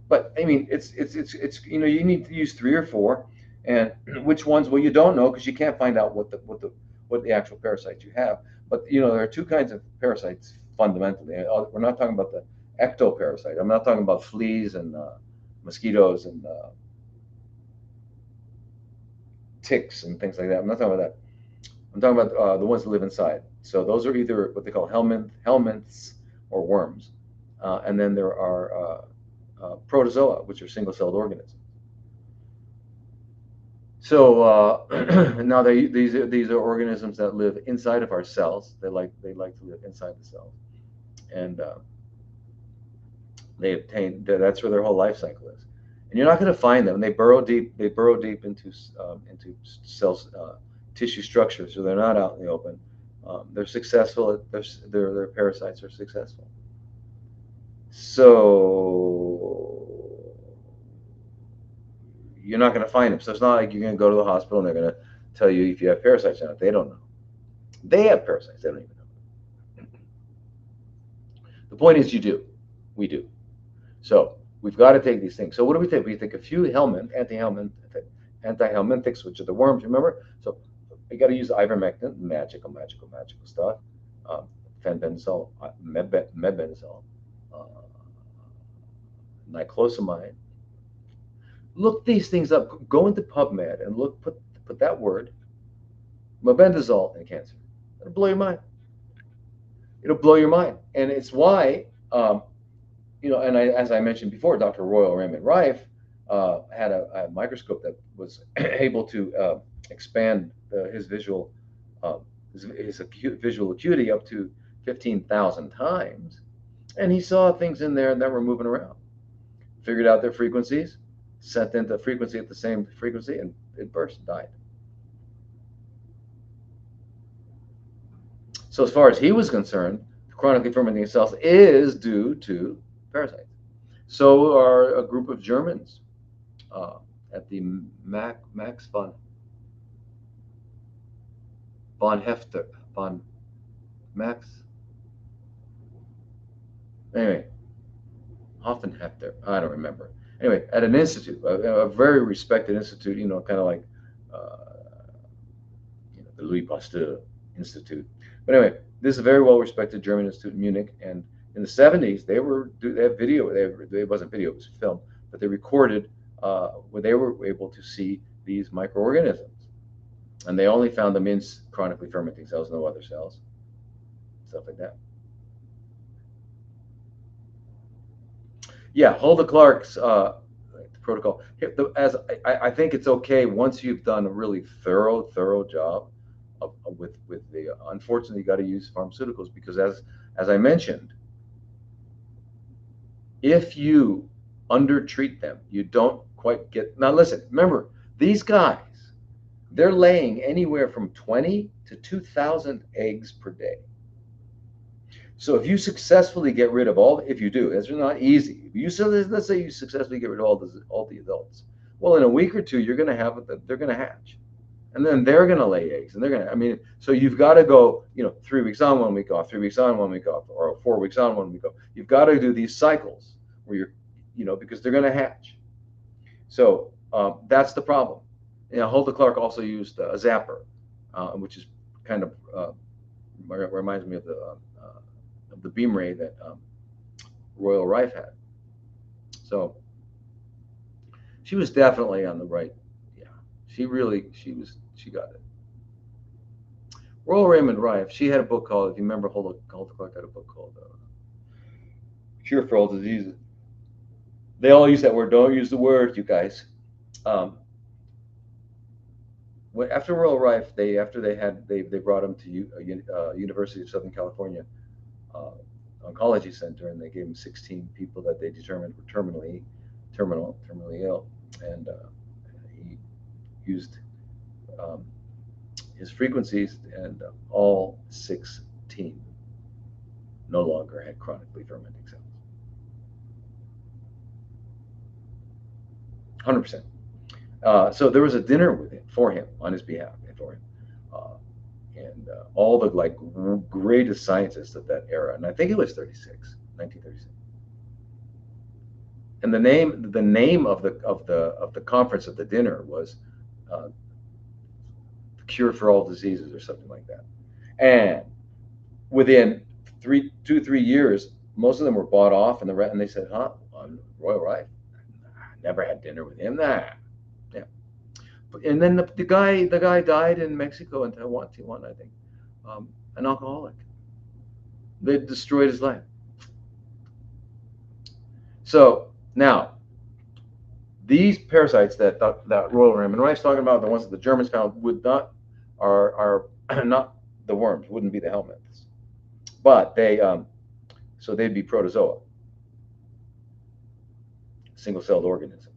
but I mean, it's you need to use 3 or 4, and which ones? Well, you don't know because you can't find out what the actual parasites you have. But there are 2 kinds of parasites: fundamentally. We're not talking about the ectoparasite. I'm not talking about fleas and mosquitoes and ticks and things like that. I'm not talking about that. I'm talking about the ones that live inside. So those are either what they call helminths or worms, and then there are protozoa, which are single-celled organisms. So now these are organisms that live inside of our cells. They like to live inside the cells, and that's where their whole life cycle is. And you're not going to find them. They burrow deep. They burrow deep into cells, tissue structures, so they're not out in the open. They're successful. Their parasites are successful. So you're not going to find them. So it's not like you're going to go to the hospital and they're going to tell you if you have parasites or not. They don't know. They have parasites. They don't even know. The point is, you do. We do. So we've got to take these things. So what do we take? We take a few anti-helminthics, which are the worms. Remember? So you got to use ivermectin, magical stuff. Fenbendazole, mebendazole, niclosamide. Look these things up. Go into PubMed and put that word, mebendazole, in cancer. It'll blow your mind. It'll blow your mind, and it's why, and as I mentioned before, Dr. Royal Raymond Rife had a microscope that was able to expand his visual visual acuity up to 15,000 times, and he saw things in there that were moving around. Figured out their frequencies, sent into frequency at the same frequency, and it burst and died. So as far as he was concerned, chronically fermenting cells is due to parasites. So are a group of Germans at the Max von Max. Anyway, Hoffenhefter. I don't remember. Anyway, at an institute, a very respected institute, kind of like the Louis Pasteur Institute. But anyway, this is a very well-respected German institute in Munich, and in the 70s, they have video. It wasn't video; it was film, but they recorded where they were able to see these microorganisms, and they only found them in chronically fermenting cells, no other cells, stuff like that. Yeah, Hulda Clark's protocol. As I think it's okay once you've done a really thorough job with the. Unfortunately, you got to use pharmaceuticals because, as I mentioned, if you undertreat them, you don't quite get. Now, listen. Remember, these guys, they're laying anywhere from 20 to 2,000 eggs per day. So if you successfully get rid of if you do, it's not easy. Let's say you successfully get rid of all the adults. Well, in a week or two, they're going to hatch, and then they're going to lay eggs, and so you've got to go, 3 weeks on, 1 week off, 3 weeks on, 1 week off, or 4 weeks on, 1 week off. You've got to do these cycles where because they're going to hatch. So that's the problem. Hulda Clark also used a zapper, which is kind of reminds me of the beam ray that Royal Rife had. So she was definitely on the right. Yeah, she got it. Royal Raymond Rife, she had a book called, if you remember, Hulda Clark had a book called Cure for All Diseases. They all use that word. Don't use the word, you guys. After Royal Rife, they brought him to University of Southern California Oncology Center, and they gave him 16 people that they determined were terminally ill, and he used his frequencies, and all 16 no longer had chronically fermenting cells. 100%. So there was a dinner for him on his behalf, and all the greatest scientists of that era, and I think it was 1936. And the name of the conference, of the dinner, was Cure for All Diseases or something like that. And within 2, 3 years, most of them were bought off, and they said, "Huh, Royal Rife, never had dinner with him." Nah, yeah. And then the guy died in Mexico, in Tijuana, I think, an alcoholic. They destroyed his life. So now these parasites that roll around, and when I was talking about the ones that the Germans found, are not the worms, wouldn't be the helminths, but so they'd be protozoa, single-celled organisms.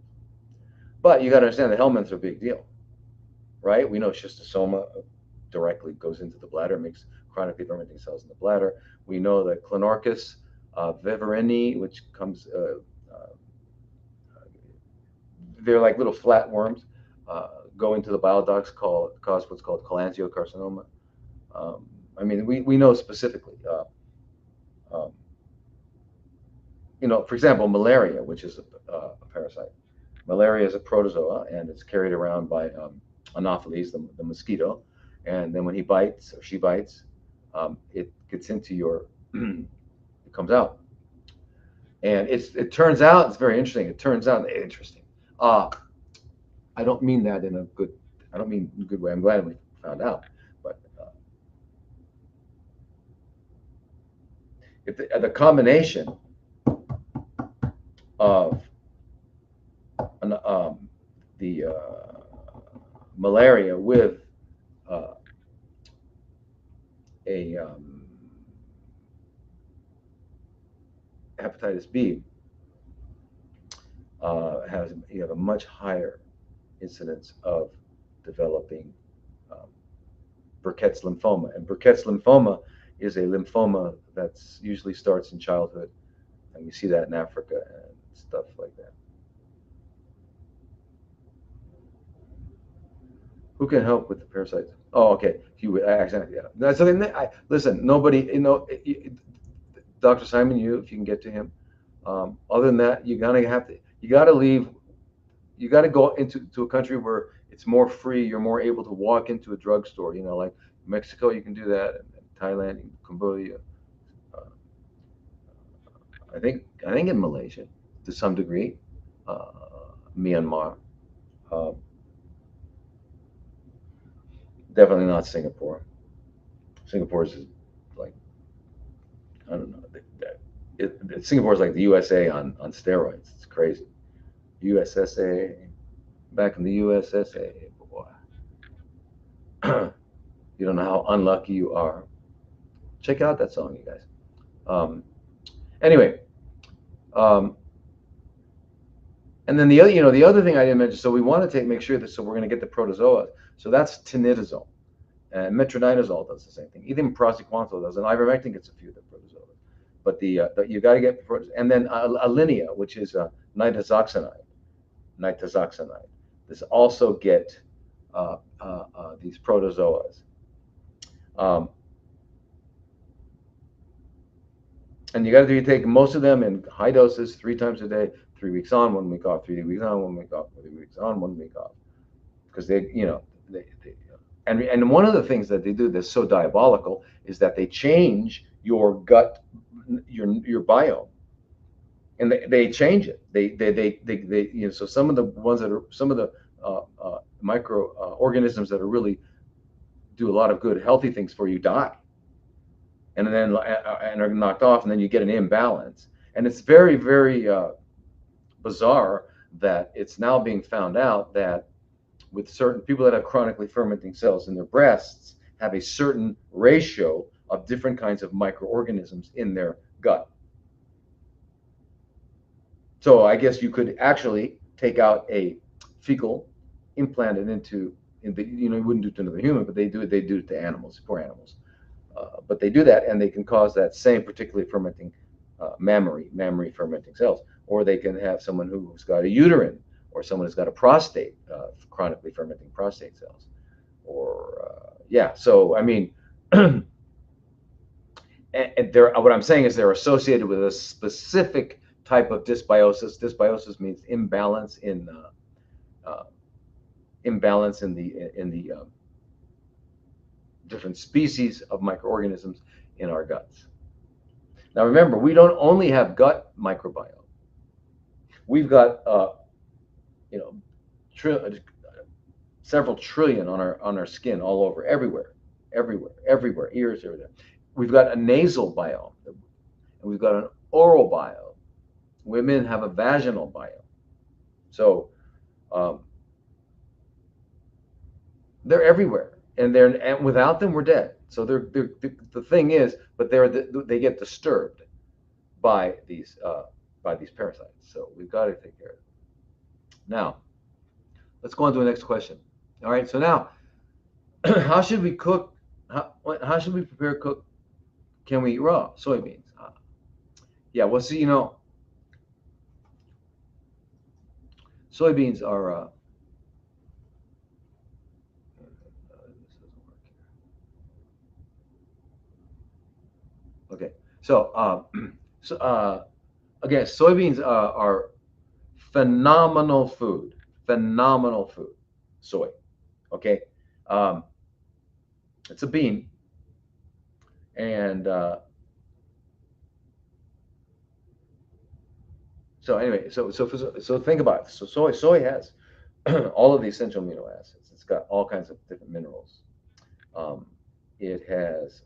But you got to understand the helminths are a big deal, right? We know schistosoma directly goes into the bladder, makes chronically fermenting cells in the bladder. We know that Clonorchus viverrini, which comes, they're like little flat worms, go into the bile ducts, cause what's called cholangiocarcinoma. I mean, we know specifically. For example, malaria, which is a parasite. Malaria is a protozoa, and it's carried around by Anopheles, the mosquito. And then when he bites or she bites, it gets into it comes out. And it turns out, it's very interesting. It turns out interesting. I don't mean that in a good, I don't mean in a good way. I'm glad we found out. But if the combination of the malaria with a hepatitis B you have a much higher incidence of developing Burkitt's lymphoma. And Burkitt's lymphoma is a lymphoma that usually starts in childhood, and you see that in Africa and stuff like that. Who can help with the parasites? Oh, okay. Accidentally, yeah. So then, listen. Nobody, Dr. Simon, if you can get to him. Other than that, you gotta leave. You gotta go into a country where it's more free. You're more able to walk into a drugstore. Like Mexico, you can do that. And Thailand, Cambodia. I think in Malaysia, to some degree, Myanmar. Definitely not Singapore. Singapore is like, I don't know. Singapore is like the USA on steroids. It's crazy. USSA, back in the USSA, boy. You don't know how unlucky you are. Check out that song, you guys. Anyway, and then the other thing I didn't mention. So we want to make sure that we're going to get the protozoa. So that's tinidazole, and metronidazole does the same thing. Even prosaquantol does, and ivermectin gets a few of the protozoa. But you got to get, and then alinea, which is nitazoxanide. This also get these protozoas. And you got to take most of them in high doses, 3 times a day, 3 weeks on, 1 week off, 3 weeks on, 1 week off, 3 weeks on, 1 week off, because and one of the things that they do that's so diabolical is that they change your gut, your biome, and they change it. They so some of the ones that are some of the microorganisms that are really do a lot of good, healthy things for you die, and then and are knocked off, and then you get an imbalance. And it's very, very bizarre that it's now being found out that with certain people that have chronically fermenting cells in their breasts have a certain ratio of different kinds of microorganisms in their gut. So I guess you could actually take out a fecal, implant it into you wouldn't do it to another human, but they do it to animals, poor animals. But they do that, and they can cause that same particularly fermenting mammary fermenting cells. Or they can have someone who's got a uterine, or someone who's got a prostate, chronically fermenting prostate cells. Or yeah, so I mean, and what I'm saying is they're associated with a specific type of dysbiosis. Dysbiosis means imbalance in the different species of microorganisms in our guts. Now remember, we don't only have gut microbiome. We've got you know several trillion on our skin, all over, everywhere, ears, everywhere. We've got a nasal biome, and we've got an oral biome. Women have a vaginal biome. So they're everywhere, and without them, we're dead. So the thing is, but they get disturbed by these parasites. So we've got to take care of it. Now, let's go on to the next question. All right. So now, how should we cook? How should we prepare cook? Can we eat raw soybeans? Yeah. Well, see, soybeans are. Okay. So, again, soybeans are phenomenal food. Phenomenal food. Soy. Okay. Um, it's a bean, and so anyway, so think about it. So soy has all of the essential amino acids. It's got all kinds of different minerals. Um, it has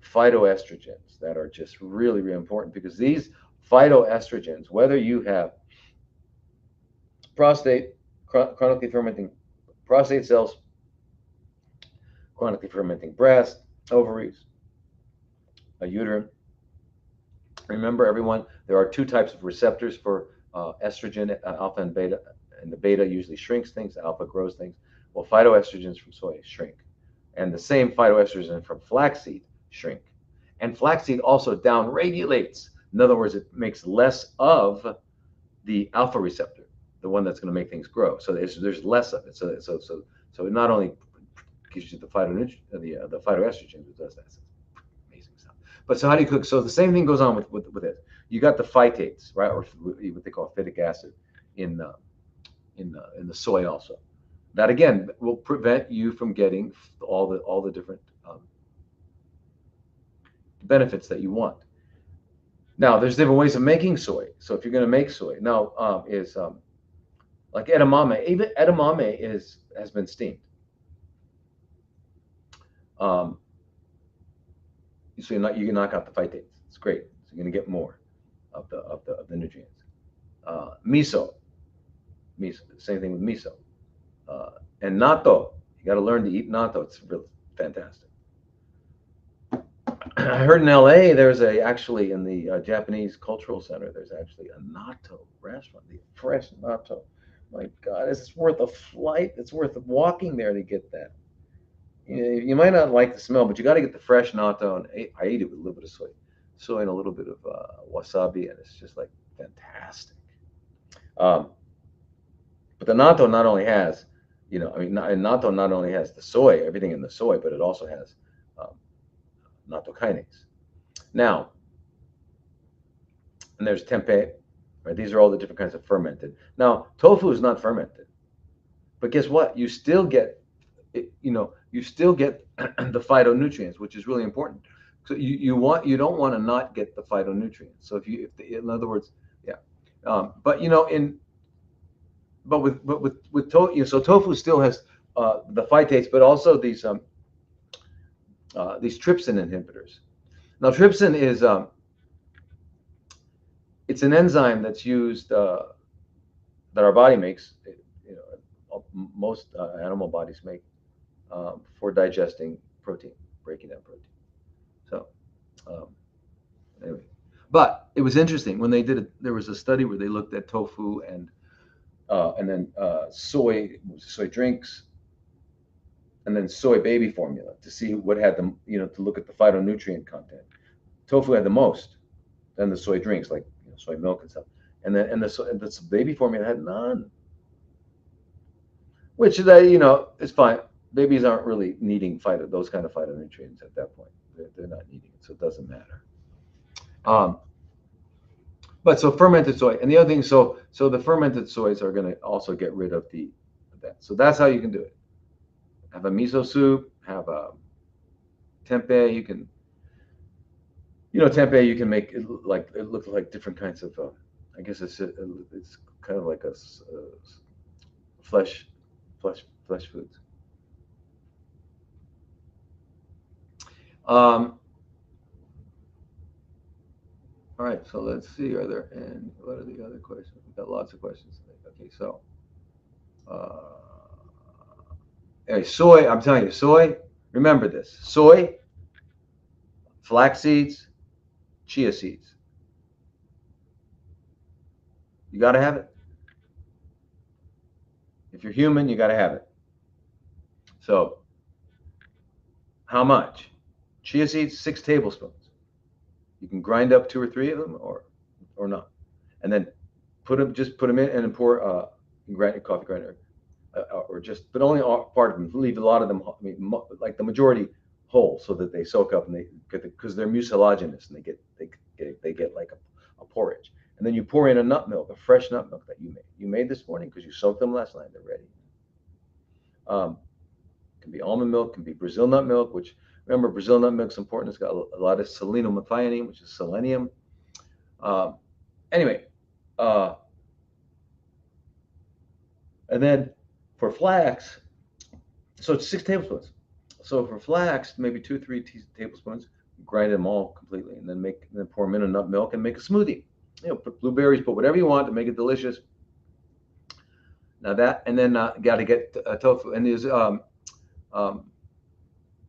phytoestrogens that are just really, really important, because these phytoestrogens, whether you have chronically fermenting prostate cells, chronically fermenting breast, ovaries, a uterine. Remember, everyone, there are two types of receptors for estrogen, alpha and beta, and the beta usually shrinks things, the alpha grows things. Well, phytoestrogens from soy shrink, and the same phytoestrogen from flaxseed shrink. And flaxseed also downregulates. In other words, it makes less of the alpha receptor, the one that's going to make things grow. So there's less of it. So it not only gives you the phytoestrogen, it does that. It's amazing stuff. But so how do you cook? So the same thing goes on with it. You got the phytates, right, or what they call phytic acid in the soy also. That again will prevent you from getting all the different benefits that you want. Now, there's different ways of making soy. So if you're going to make soy, now is like edamame. Even edamame has been steamed. So you can knock out the phytates. It's great. So you're going to get more of the nutrients. Miso, same thing with miso. And natto. You got to learn to eat natto. It's really fantastic. I heard in LA actually in the Japanese Cultural Center, there's actually a natto restaurant, the fresh natto. My God, it's worth a flight. It's worth walking there to get that. You might not like the smell, but you got to get the fresh natto. And I ate it with a little bit of soy and a little bit of wasabi, and it's just like fantastic. But the natto not only has, natto not only has the soy, everything in the soy, but it also has natto kinase. Now, and there's tempeh, right? These are all the different kinds of fermented. Now, tofu is not fermented, but guess what? You still get, you still get the phytonutrients, which is really important. So you don't want to not get the phytonutrients. So in other words, yeah. But with tofu, so tofu still has the phytates, but also these trypsin inhibitors. Now, trypsin is it's an enzyme that's used that our body makes. Most animal bodies make for digesting protein, breaking down protein. So anyway, but it was interesting when they did it. There was a study where they looked at tofu and then soy drinks, and then soy baby formula to see what had them, to look at the phytonutrient content. Tofu had the most, then the soy drinks like soy milk and stuff, and the baby formula had none, which is fine. Babies aren't really needing those kind of phytonutrients at that point. They're not needing it, so it doesn't matter. But so fermented soy, and the other thing, so the fermented soys are going to also get rid of that. So that's how you can do it. Have a miso soup, have a tempeh. You can tempeh, you can make it look like different kinds of. I guess it's kind of like a flesh, flesh foods. All right, so let's see. And what are the other questions? We've got lots of questions today. Okay, so hey, soy. I'm telling you, soy. Remember this: soy, flax seeds, chia seeds. You got to have it. If you're human, you got to have it. So, how much? Chia seeds, 6 tablespoons. You can grind up 2 or 3 of them, or not, and then just put them in and then pour coffee grinder, or just, but only part of them. Leave a lot of them, like the majority whole, so that they soak up and they get because they're mucilaginous and they get like a porridge. And then you pour in a fresh nut milk that you made this morning because you soaked them last night. They're ready. Can be almond milk, can be Brazil nut milk, which, remember, Brazil nut milk is important. It's got a lot of selenomethionine, which is selenium. Anyway, and then for flax, so it's 6 tablespoons. So for flax, maybe 2 or 3 tablespoons, grind them all completely, and then pour them in a nut milk and make a smoothie. Put blueberries, put whatever you want to make it delicious. Now that, and then got to get tofu, and there's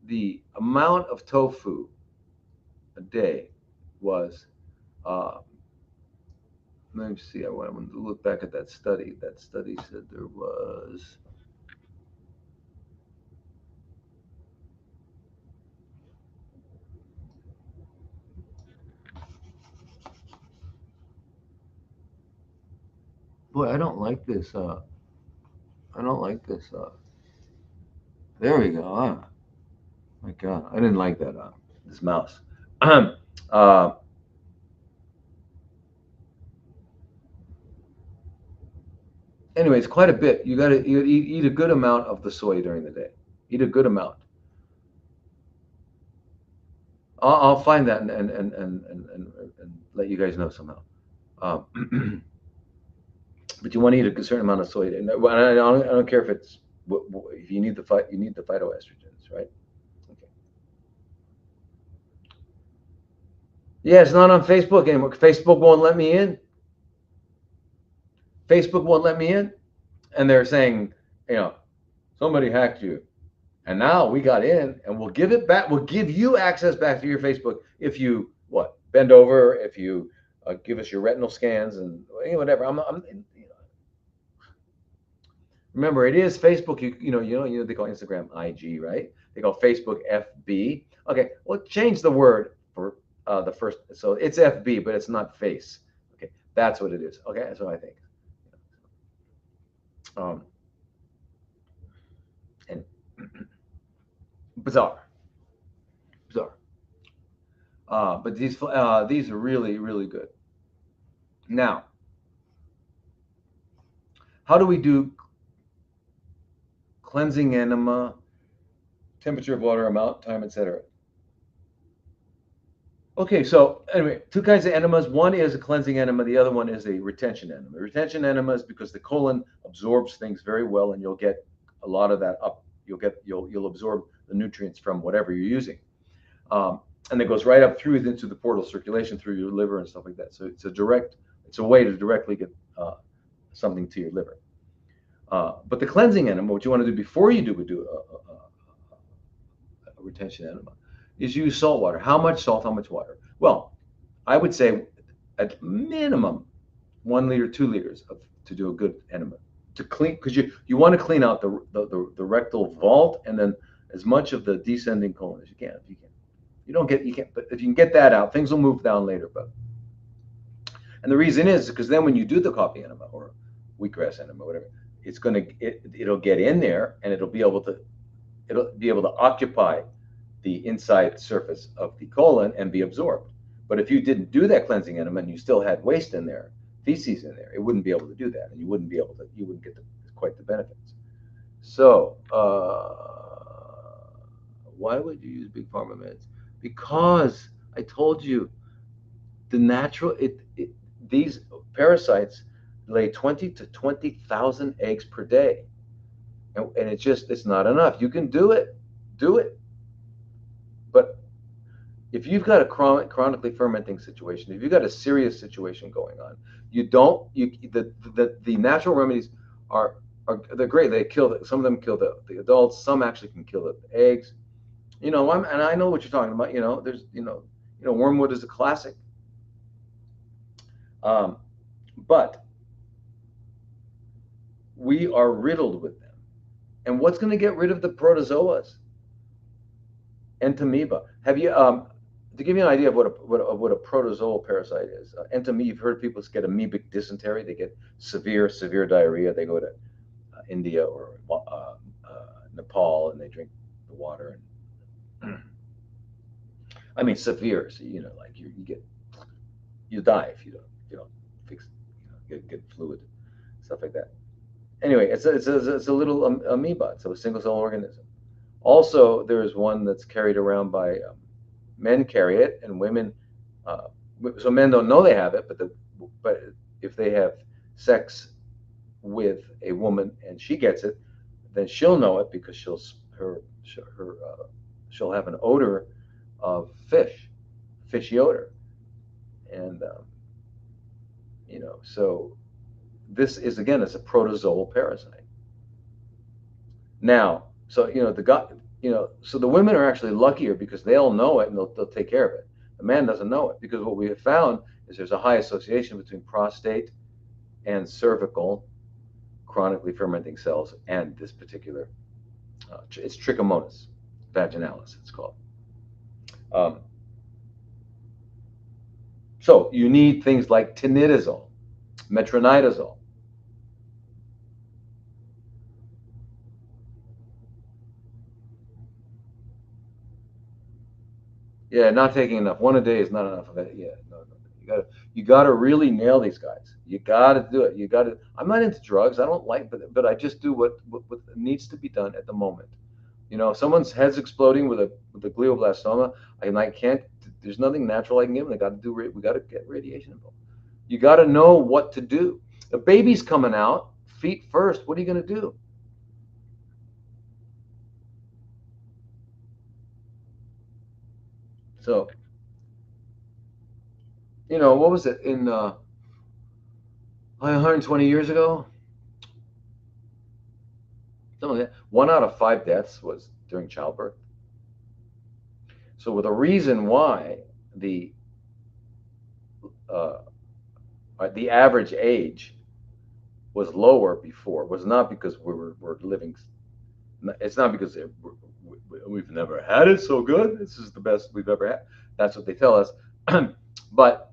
the amount of tofu a day was. Let me see. I want to look back at that study. That study said there was. Boy, I don't like this. I don't like this. There we go. My God, I didn't like that. This mouse. Anyways, quite a bit. You got to eat a good amount of the soy during the day. Eat a good amount. I'll find that and let you guys know somehow. But you want to eat a certain amount of soy. And I don't care if you need the phytoestrogens, right? Okay. Yeah, it's not on Facebook anymore. Facebook won't let me in. Facebook won't let me in, and they're saying, somebody hacked you, and now we got in, and we'll give it back. We'll give you access back to your Facebook if you bend over, if you give us your retinal scans and whatever. Remember, it is Facebook. They call Instagram IG, right? They call Facebook FB. Okay, well, change the word for the first. So it's FB, but it's not face. Okay, that's what it is. Okay, that's what I think. And bizarre. But these are really, really good. Now, how do we do cleansing enema, temperature of water, amount, time, etc.? Okay, so anyway, 2 kinds of enemas. One is a cleansing enema. The other one is a retention enema. Retention enema is because the colon absorbs things very well, and you'll get a lot of that up. You'll absorb the nutrients from whatever you're using, and it goes right up through into the portal circulation through your liver and stuff like that. So it's a way to directly get something to your liver. But the cleansing enema, what you want to do before you do a retention enema, is use salt water. How much salt? How much water? Well, I would say at minimum 1 liter, 2 liters to do a good enema, to clean, because you want to clean out the rectal vault and then as much of the descending colon as you can. If you can't, but if you can get that out, things will move down later. And the reason is because then when you do the coffee enema or wheatgrass enema, whatever, it'll get in there and it'll be able to occupy the inside surface of the colon and be absorbed. But if you didn't do that cleansing enema and you still had waste in there, feces in there, it wouldn't be able to do that, and you wouldn't get quite the benefits. So why would you use big pharma meds? Because I told you the natural these parasites lay 20 to 20,000 eggs per day, and it's not enough. You can do it, but if you've got a chronically fermenting situation, if you've got a serious situation going on, you don't you the natural remedies are they're great. They kill some of them kill the adults. Some actually can kill the eggs. And I know what you're talking about. There's wormwood is a classic, um, but we are riddled with them. And what's going to get rid of the protozoas? Entamoeba. Have you to give you an idea of what a protozoal parasite is? Entamoeba. You've heard people get amoebic dysentery. They get severe diarrhea. They go to India or Nepal and they drink the water. And I mean severe. So like you die if you don't fix get fluid, stuff like that. Anyway, it's a little amoeba. It's a single cell organism. Also, there is one that's carried around by men carry it, and women. Uh, so men don't know they have it, but if they have sex with a woman and she gets it, then she'll know it because she'll have an odor of fishy odor, and so this is again it's a protozoal parasite. Now, so the guy, so the women are actually luckier because they'll know it and they'll take care of it. The man doesn't know it because what we have found is there's a high association between prostate and cervical chronically fermenting cells and this particular, it's Trichomonas vaginalis, it's called. So you need things like tinidazole, metronidazole. Yeah, not taking enough. One a day is not enough of it. Yeah, no. You gotta really nail these guys. You gotta do it. You gotta. I'm not into drugs. I don't like, but I just do what needs to be done at the moment. If someone's head's exploding with a glioblastoma, I can't. There's nothing natural I can give them. We got to get radiation involved. You got to know what to do. The baby's coming out, feet first. What are you going to do? So, what was it in 120 years ago? Something like that. 1 out of 5 deaths was during childbirth. So, with a reason why the uh, the average age was lower before was not because we're living. It's not because we've never had it so good. This is the best we've ever had. That's what they tell us. But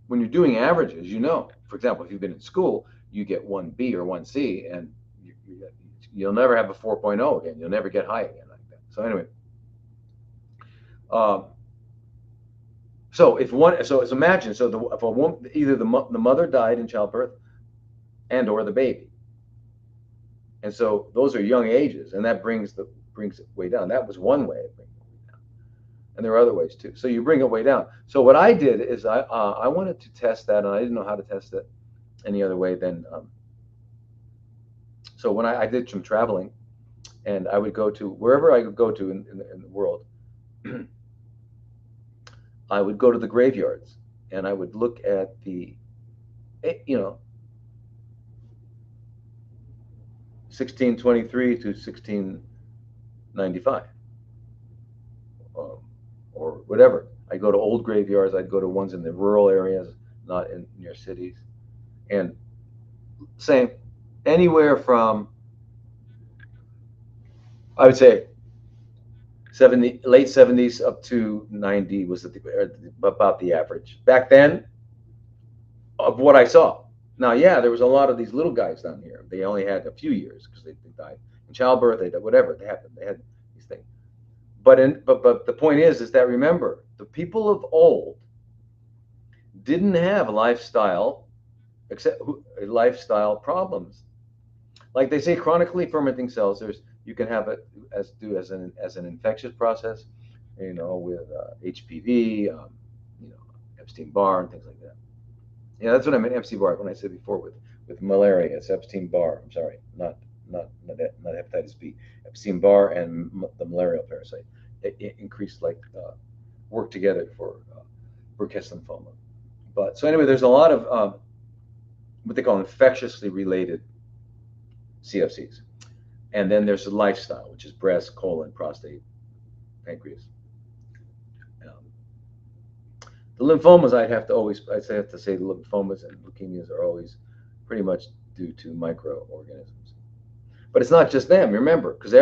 when you're doing averages, for example, if you've been in school, you get 1B or 1C, and you'll never have a 4.0 again. You'll never get high again like that. So anyway, so imagine if a woman, either the mother died in childbirth and or the baby, and so those are young ages, and that brings it way down. That was one way of bringing it way down, and there are other ways too. So you bring it way down. So what I did is I wanted to test that, and I didn't know how to test it any other way than so when I did some traveling, and I would go to wherever I could go to in the world. I would go to the graveyards and I would look at the, 1623 to 1695, or whatever. I'd go to old graveyards. I'd go to ones in the rural areas, not in near cities, and same, anywhere from, I would say, late 70s up to 90 was about the average back then of what I saw. Now, yeah, there was a lot of these little guys down here. They only had a few years because they died in childbirth. They died, whatever they happened. They had these things. But the point is that remember, the people of old didn't have lifestyle problems. Like they say, chronically fermenting cells. You can have it as an infectious process. with HPV, Epstein-Barr and things like that. Yeah, that's what I meant, Epstein-Barr, when I said before with malaria. It's Epstein-Barr. I'm sorry, not hepatitis B. Epstein-Barr and the malarial parasite. It increased, work together for Burkitt's lymphoma. But so anyway, there's a lot of what they call infectiously related CFCs. And then there's the lifestyle, which is breast, colon, prostate, pancreas. The lymphomas, I'd have to say the lymphomas and leukemias are always pretty much due to microorganisms. But it's not just them, remember, because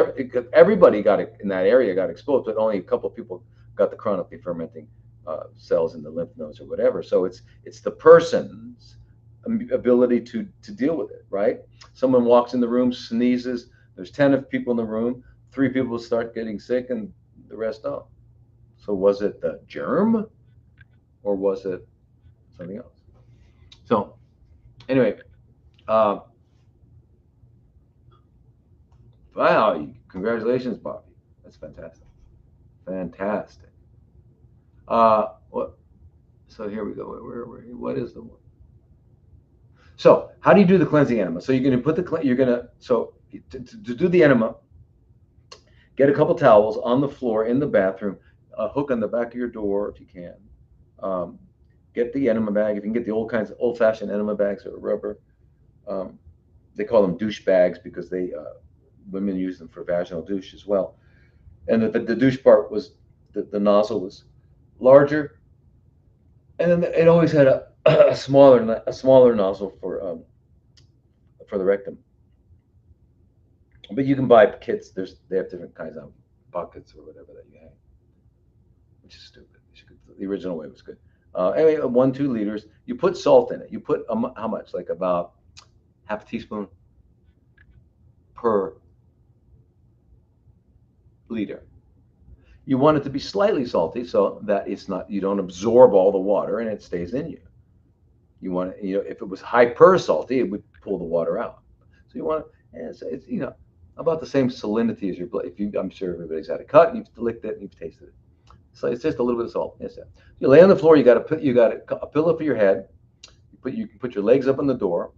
everybody got it in that area got exposed, but only a couple of people got the chronically fermenting cells in the lymph nodes or whatever. So it's the person's ability to deal with it, right? Someone walks in the room, sneezes. There's 10 people in the room. 3 people start getting sick, and the rest don't. So was it the germ, or was it something else? So anyway, wow! Congratulations, Bobby. That's fantastic. Fantastic. What? So here we go. What is the one? So how do you do the cleansing enema? So you're going to put to do the enema, get a couple towels on the floor in the bathroom, a hook on the back of your door if you can. Get the enema bag. If you can get the old-fashioned enema bags or rubber. They call them douche bags because women use them for vaginal douche as well. And the douche part was the nozzle was larger, and then it always had a smaller nozzle for the rectum. But you can buy kits. They have different kinds of buckets or whatever that you have, which is stupid. The original way was good. Anyway, 1-2 liters. You put salt in it. You put how much? Like about half a teaspoon per liter. You want it to be slightly salty so that you don't absorb all the water and it stays in you. You want it, if it was hyper salty, it would pull the water out. So you want it, it's about the same salinity as your blood. I'm sure everybody's had a cut, and you've licked it, and you've tasted it. So it's just a little bit of salt. Yes, you lay on the floor. You got a pillow for your head. You can put your legs up on the door.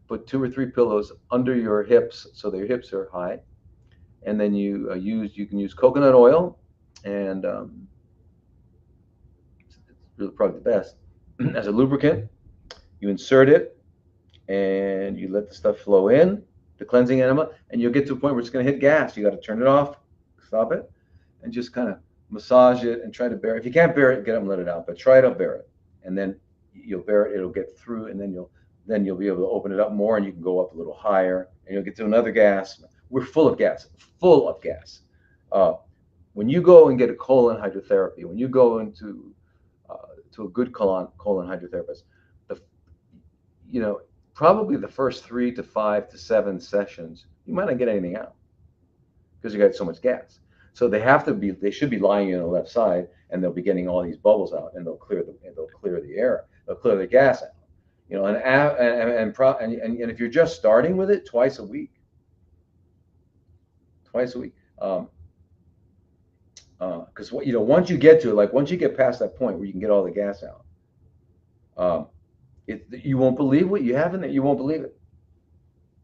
Put 2 or 3 pillows under your hips so that your hips are high, and then you can use coconut oil, and it's really probably the best as a lubricant. You insert it, and you let the stuff flow in, the cleansing enema, and you'll get to a point where it's going to hit gas. You got to turn it off, stop it, and just kind of massage it and try to bear it. If you can't bear it, get up and let it out, but try to bear it, and then you'll bear it. It'll get through, and then you'll be able to open it up more, and you can go up a little higher, and you'll get to another gas. We're full of gas. When you go and get a colon hydrotherapy, when you go into to a good colon hydrotherapist, probably the first 3 to 5 to 7 sessions, you might not get anything out because you got so much gas. So they should be lying on the left side, and they'll be getting all these bubbles out, and they'll clear the air, they'll clear the gas out. And if you're just starting with it, twice a week. Because once you get to it, once you get past that point where you can get all the gas out, you won't believe what you have in there. You won't believe it.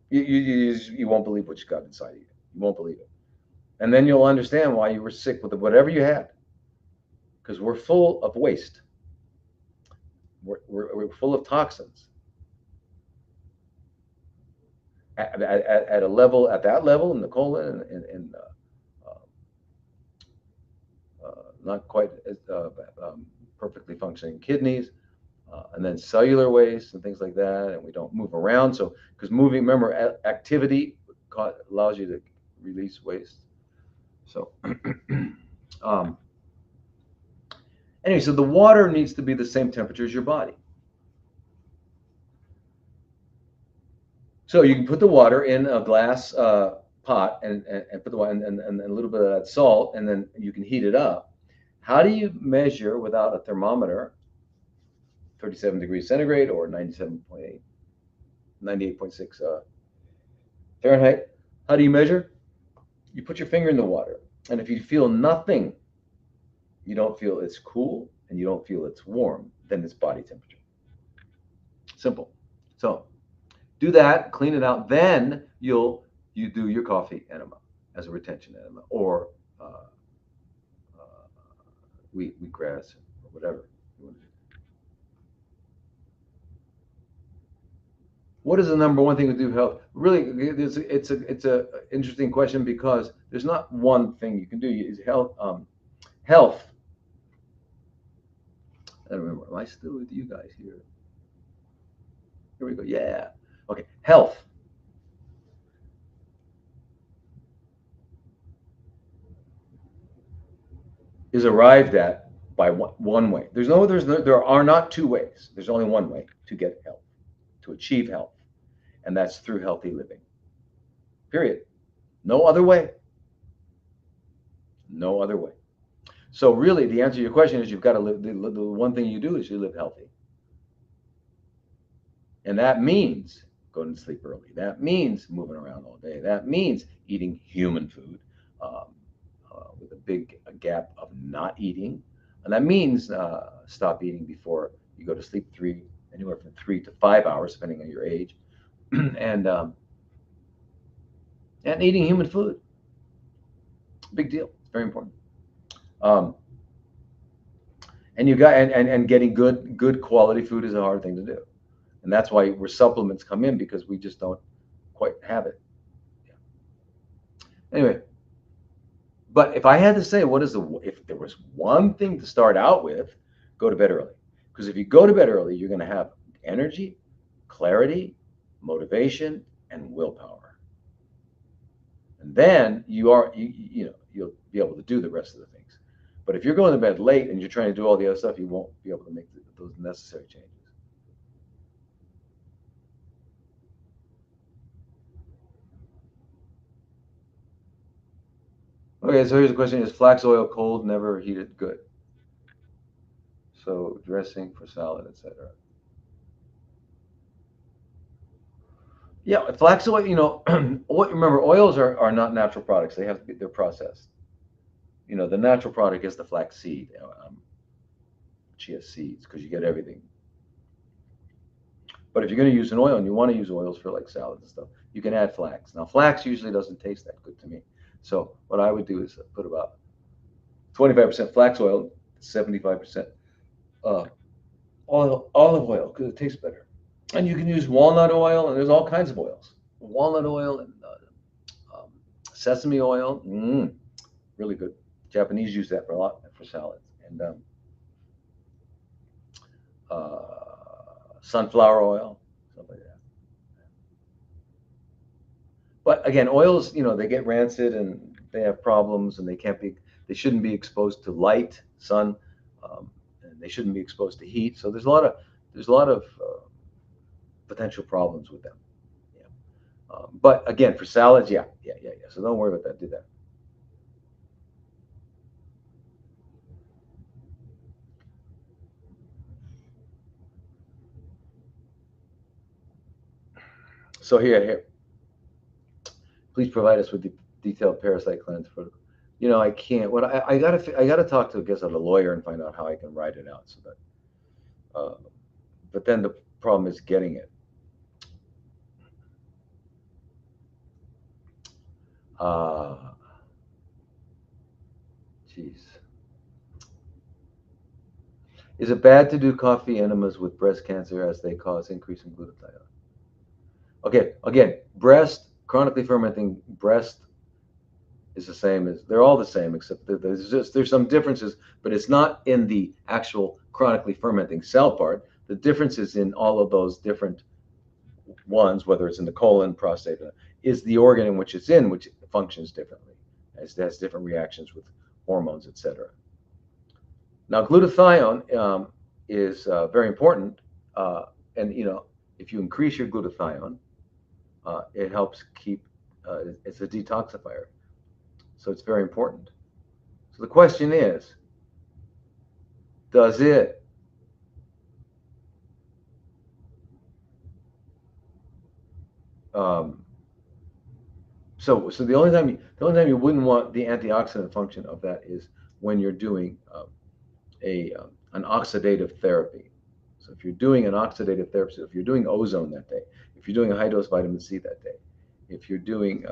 You won't believe what you got inside of you. You won't believe it, and then you'll understand why you were sick with whatever you had. Because we're full of waste. We're full of toxins. At that level in the colon and not quite as perfectly functioning kidneys, and then cellular waste and things like that, and we don't move around. So because remember, activity allows you to release waste. So anyway, so the water needs to be the same temperature as your body. So you can put the water in a glass pot and put the water and a little bit of that salt, and then you can heat it up. How do you measure without a thermometer 37 degrees centigrade or 98.6 Fahrenheit? How do you measure? You put your finger in the water, and if you feel nothing, you don't feel it's cool, and you don't feel it's warm, then it's body temperature. Simple. So do that, clean it out, then you do your coffee enema as a retention enema, or uh, uh, wheatgrass or whatever you want to do. What is the number one thing to do health? Really, it's a interesting question because there's not one thing you can do. Is health. I don't remember. Am I still with you guys here? Here we go. Yeah. Okay. Health is arrived at by one way. There are not two ways. There's only one way to get health, to achieve health, and that's through healthy living. Period. No other way. No other way. So really, the answer to your question is you've got to live. The one thing you do is you live healthy, and that means going to sleep early. That means moving around all day. That means eating human food, um, with a big gap of not eating, and that means stop eating before you go to sleep, anywhere from 3 to 5 hours, depending on your age, and um, and eating human food. Big deal. It's very important. Um, and you got and getting good quality food is a hard thing to do, and that's why where supplements come in, because we just don't quite have it. Yeah. Anyway, but if I had to say, if there was one thing to start out with, go to bed early. Because if you go to bed early, you're going to have energy, clarity, motivation, and willpower. And then you'll be able to do the rest of the things. But if you're going to bed late and you're trying to do all the other stuff, you won't be able to make those necessary changes. Okay, so here's the question: is flax oil cold, never heated, good? So dressing for salad, etc. Yeah, flax oil. Remember, oils are not natural products. They're processed. The natural product is the flax seed, chia seeds, because you get everything. But if you're going to use an oil and you want to use oils for like salads and stuff, you can add flax. Now, flax usually doesn't taste that good to me. So what I would do is put about 25% flax oil, 75% uh, olive oil, because it tastes better. And you can use walnut oil, and there's all kinds of oils. Walnut oil and sesame oil, really good. Japanese use that for a lot for salads, and sunflower oil, stuff like that. But again, oils, they get rancid and they have problems, and they shouldn't be exposed to light, sun, and they shouldn't be exposed to heat. So there's a lot of potential problems with them. Yeah. But again, for salads, yeah, yeah, yeah, yeah. So don't worry about that. Do that. So here. Please provide us with the detailed parasite cleanse for. I can't. What I gotta talk to, I guess, a lawyer and find out how I can write it out so that. But then the problem is getting it. Uh, Jeez. Is it bad to do coffee enemas with breast cancer as they cause increase in glutathione? Okay, again, chronically fermenting breast is the same as, they're all the same, except that there's some differences, but it's not in the actual chronically fermenting cell part. The difference is in all of those different ones, whether it's in the colon, prostate, is the organ in which it's in, which functions differently, has different reactions with hormones, etc. Now, glutathione is very important, and if you increase your glutathione, it helps keep. It's a detoxifier, so it's very important. So the question is, does it um, so the only time you wouldn't want the antioxidant function of that is when you're doing an oxidative therapy. So if you're doing an oxidative therapy, so if you're doing ozone that day, if you're doing a high dose vitamin C that day, if you're doing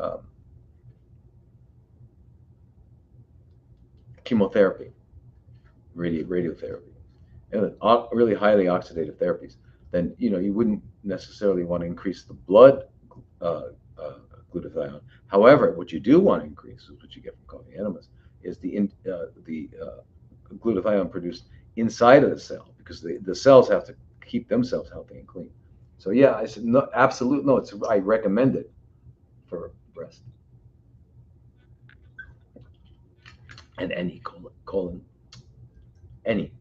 chemotherapy, radiotherapy, and really highly oxidative therapies, then you wouldn't necessarily want to increase the blood uh, uh, glutathione. However, what you do want to increase, is what you get from coffee enemas, is the glutathione produced inside of the cell, because the cells have to keep themselves healthy and clean. So yeah, I said no, absolute no. I recommend it for breast and any colon any.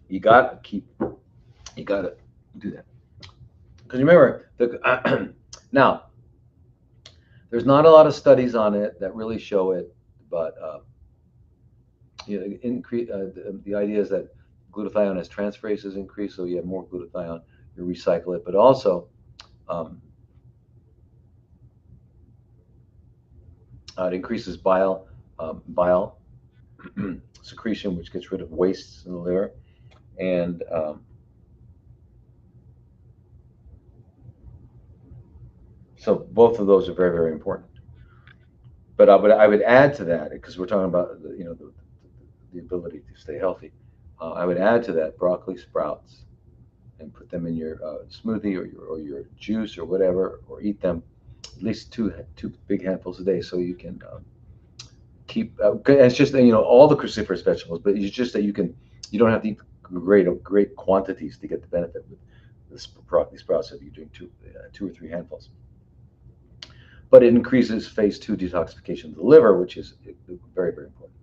You got to do that, because remember now there's not a lot of studies on it that really show it, but the idea is that glutathione as transferases increase, so you have more glutathione, you recycle it, but also um, it increases bile secretion, which gets rid of wastes in the liver, and so both of those are very, very important. But I would add to that, because we're talking about the ability to stay healthy. I would add to that broccoli sprouts and put them in your smoothie or your juice or whatever, or eat them at least two big handfuls a day, so you can keep. It's just all the cruciferous vegetables, but it's just that you don't have to eat great quantities to get the benefit with the broccoli sprouts if you're doing two or three handfuls. But it increases phase 2 detoxification of the liver, which is very, very important.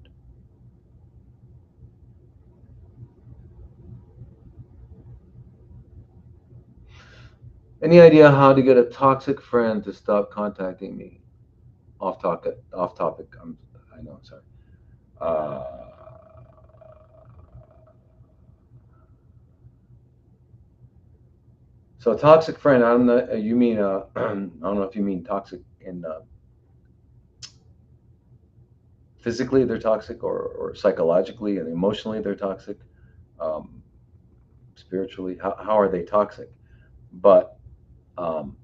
Any idea how to get a toxic friend to stop contacting me? Off topic. I know. Sorry. So a toxic friend. I don't know. You mean I don't know if you mean toxic in physically they're toxic, or psychologically and emotionally they're toxic, um, spiritually. How are they toxic? But um,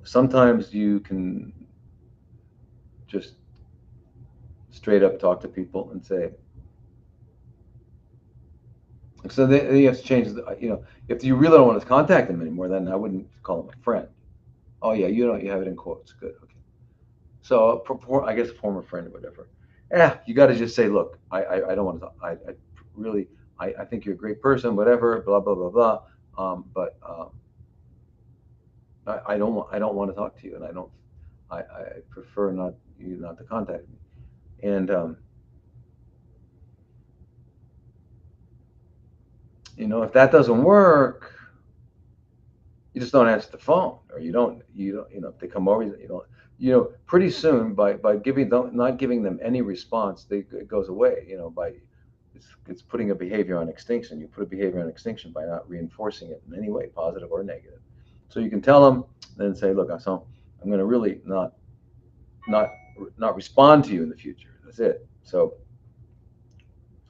sometimes you can just straight up talk to people and say, so then you have to change if you really don't want to contact them anymore, then I wouldn't call them a friend. Oh yeah, you have it in quotes. Good. Okay. So I guess a former friend or whatever. Yeah, you got to just say, look, I don't want to talk. I really, I think you're a great person, whatever, blah, blah, blah, blah. But I don't want to talk to you, and I prefer not to contact me. And if that doesn't work, you just don't answer the phone, or you don't if they come over, pretty soon by not giving them any response, it goes away. It's putting a behavior on extinction. You put a behavior on extinction by not reinforcing it in any way, positive or negative. So you can tell them, then say, look, I'm going to really not respond to you in the future. That's it. So,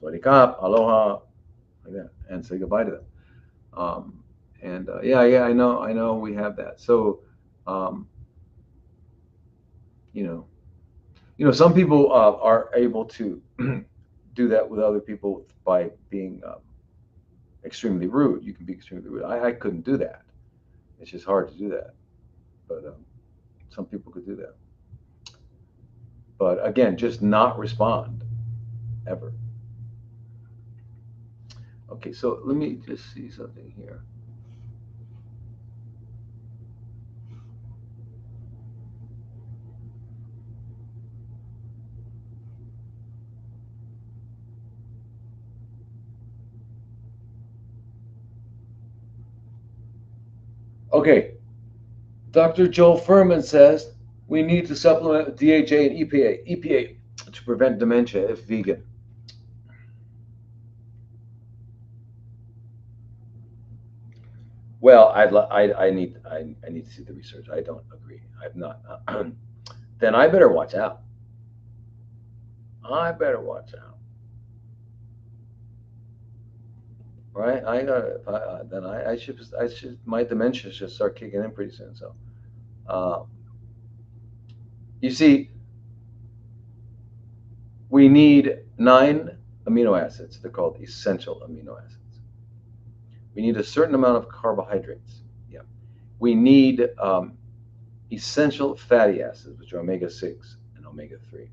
sawasdee kap, aloha, like that, and say goodbye to them. And yeah, I know we have that. So, um, some people are able to do that with other people by being extremely rude. You can be extremely rude. I couldn't do that. It's just hard to do that. But some people could do that. But again, just not respond ever. Okay, so let me just see something here. Okay, Dr. Joel Furman says we need to supplement with DHA and EPA to prevent dementia if vegan. Well, I need to see the research. I don't agree. I've not. Then I better watch out. I better watch out. Right? I got then I should my dementia should start kicking in pretty soon. So, uh, you see, we need 9 amino acids. They're called essential amino acids. We need a certain amount of carbohydrates. Yeah. We need essential fatty acids, which are omega-6 and omega-3,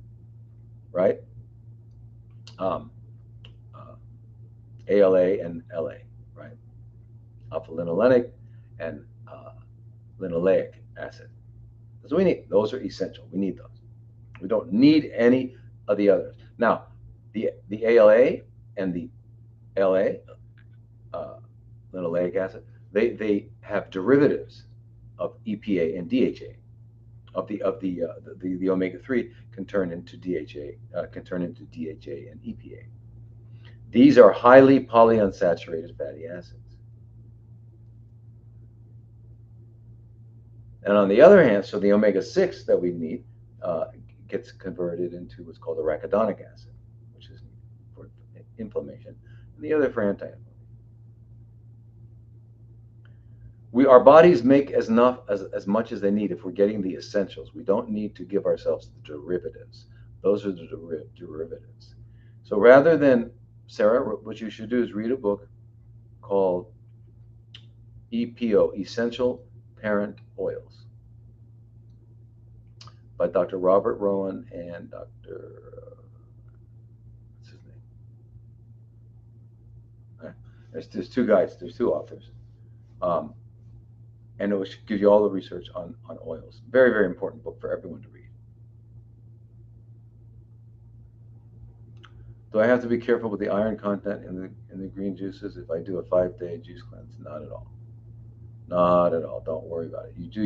right? Um, uh, ALA and LA, right? Alpha linolenic and linoleic acid. That's what we need. Those are essential. We need those. We don't need any of the others. Now, the ALA and the LA, linoleic acid, they have derivatives of EPA and DHA. The omega-3 can turn into DHA and EPA. These are highly polyunsaturated fatty acids. And on the other hand, so the omega-6 that we need gets converted into what's called arachidonic acid, which is for inflammation, and the other for anti-inflammation. Our bodies make as much as they need if we're getting the essentials. We don't need to give ourselves the derivatives. Those are the derivatives. So rather than, Sarah, what you should do is read a book called EPO, Essential Parent Oils, by Dr. Robert Rowan and Dr. What's his name? There's two guys, there's two authors. And it will give you all the research on oils. Very, very important book for everyone to read. Do I have to be careful with the iron content in the green juices if I do a 5-day juice cleanse? Not at all. Not at all. Don't worry about it. You do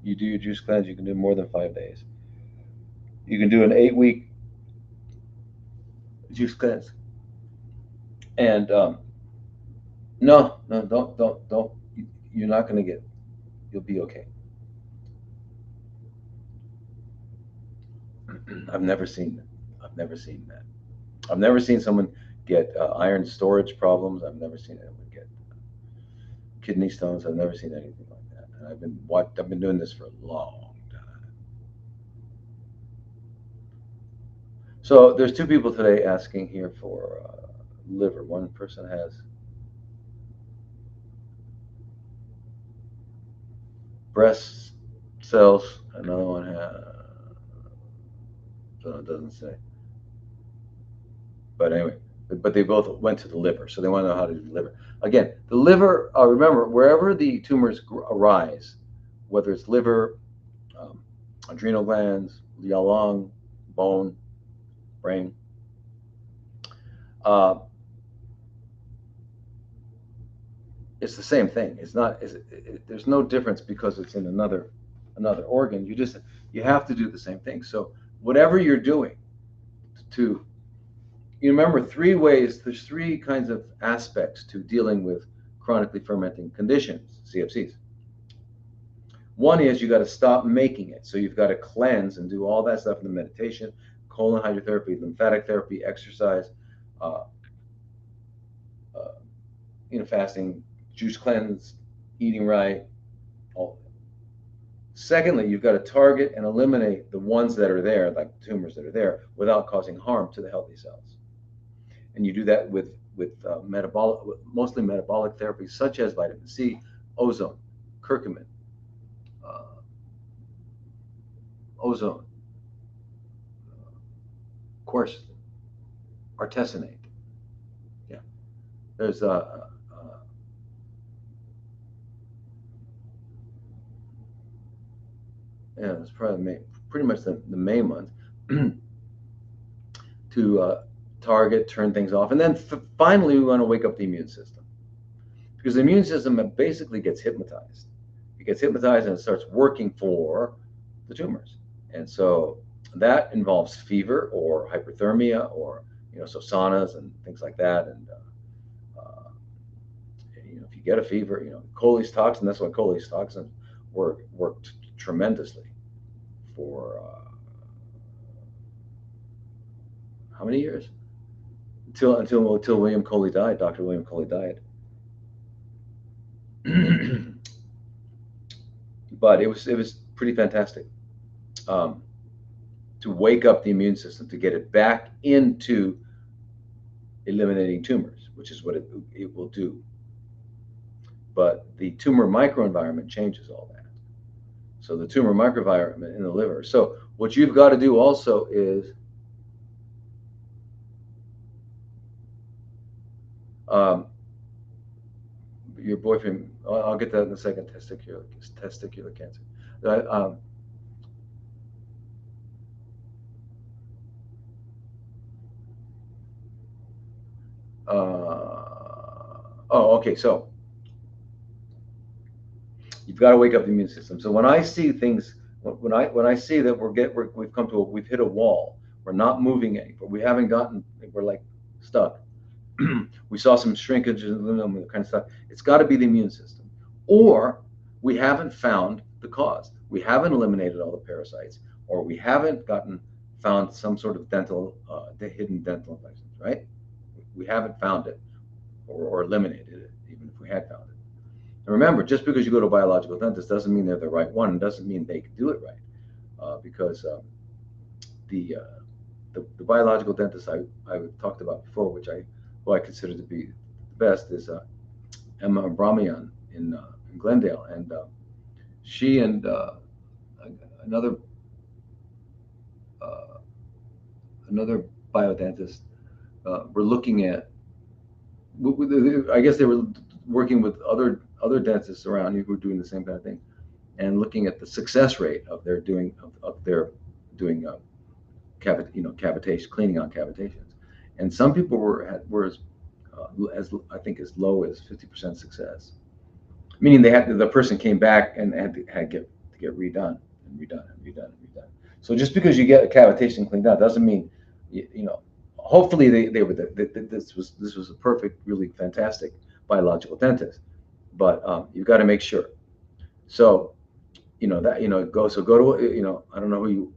your juice cleanse. You can do more than 5 days. You can do an 8-week juice cleanse. And no, don't. You're not going to get. You'll be okay. I've never seen that. I've never seen that. I've never seen someone get iron storage problems. I've never seen anyone get kidney stones. I've never seen anything like that. And I've been doing this for a long time. So there's 2 people today asking here for liver. One person has breast cells. Another one has. So it doesn't say. But anyway, but they both went to the liver, so they want to know how to do the liver. Again, the liver, remember, wherever the tumors arise, whether it's liver, adrenal glands, lung, bone, brain, it's the same thing. It's not. There's no difference because it's in another organ. You have to do the same thing. So whatever you're doing to, you remember 3 ways. There's 3 kinds of aspects to dealing with chronically fermenting conditions, CFCs. One is you got to stop making it. So you've got to cleanse and do all that stuff in the meditation, colon hydrotherapy, lymphatic therapy, exercise, fasting, juice cleanse, eating right, all of it. Secondly, you've got to target and eliminate the ones that are there, like the tumors that are there, without causing harm to the healthy cells. And you do that with mostly metabolic therapies such as vitamin C, ozone, curcumin, quercetin, artesunate. Yeah, there's it's probably pretty much the main ones to target, turn things off, and then finally we want to wake up the immune system, because the immune system basically gets hypnotized. It gets hypnotized and it starts working for the tumors, and so that involves fever or hyperthermia, or so saunas and things like that, and if you get a fever, Coley's toxin. That's why Coley's toxins worked tremendously for how many years? Until William Coley died, Dr. William Coley died. But it was pretty fantastic to wake up the immune system, to get it back into eliminating tumors, which is what it will do. But the tumor microenvironment changes all that. So the tumor microenvironment in the liver. So what you've got to do also is your boyfriend, I'll get that in a second, testicular cancer. Okay, so you've got to wake up the immune system. So when I see things, when I see that we've hit a wall, we're not moving anymore, we're like stuck. We saw some shrinkage in the kind of stuff. It's got to be the immune system, or we haven't found the cause. We haven't eliminated all the parasites, or we haven't found some sort of hidden dental infections, right? We haven't found it or eliminated it, even if we had found it. And remember, just because you go to a biological dentist doesn't mean they're the right one, and doesn't mean they can do it right, because the biological dentist I talked about before, who I consider to be the best, is Emma Bramian in Glendale, and she and another biodentist were looking at. I guess they were working with other dentists around who were doing the same kind of thing, and looking at the success rate of their doing cavitation, cleaning out cavitations. And some people were as I think as low as 50% success, meaning the person came back and had to get redone and redone and redone and redone. So just because you get a cavitation cleaned out doesn't mean hopefully this was a perfect, really fantastic biological dentist, but you've got to make sure. So go to I don't know who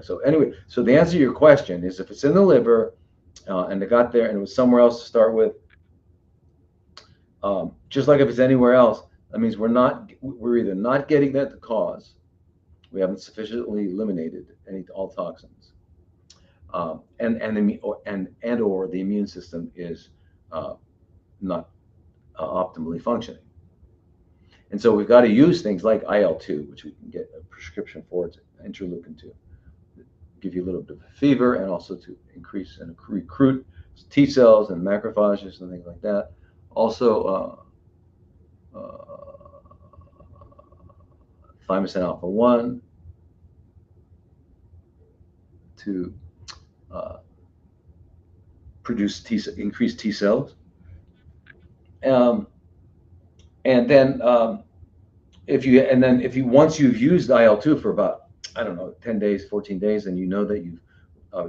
so anyway, so the answer to your question is, if it's in the liver and it got there and it was somewhere else to start with, just like if it's anywhere else, that means we're either not getting that the cause, we haven't sufficiently eliminated all toxins, and or the immune system is not optimally functioning. And so we've got to use things like IL-2, which we can get a prescription for. It's interleukin-2, give you a little bit of fever, and also to increase and recruit T cells and macrophages and things like that. Also, thymosin alpha 1 to produce increased T cells. And then once you've used IL-2 for about, I don't know, 10 days, 14 days, and you know that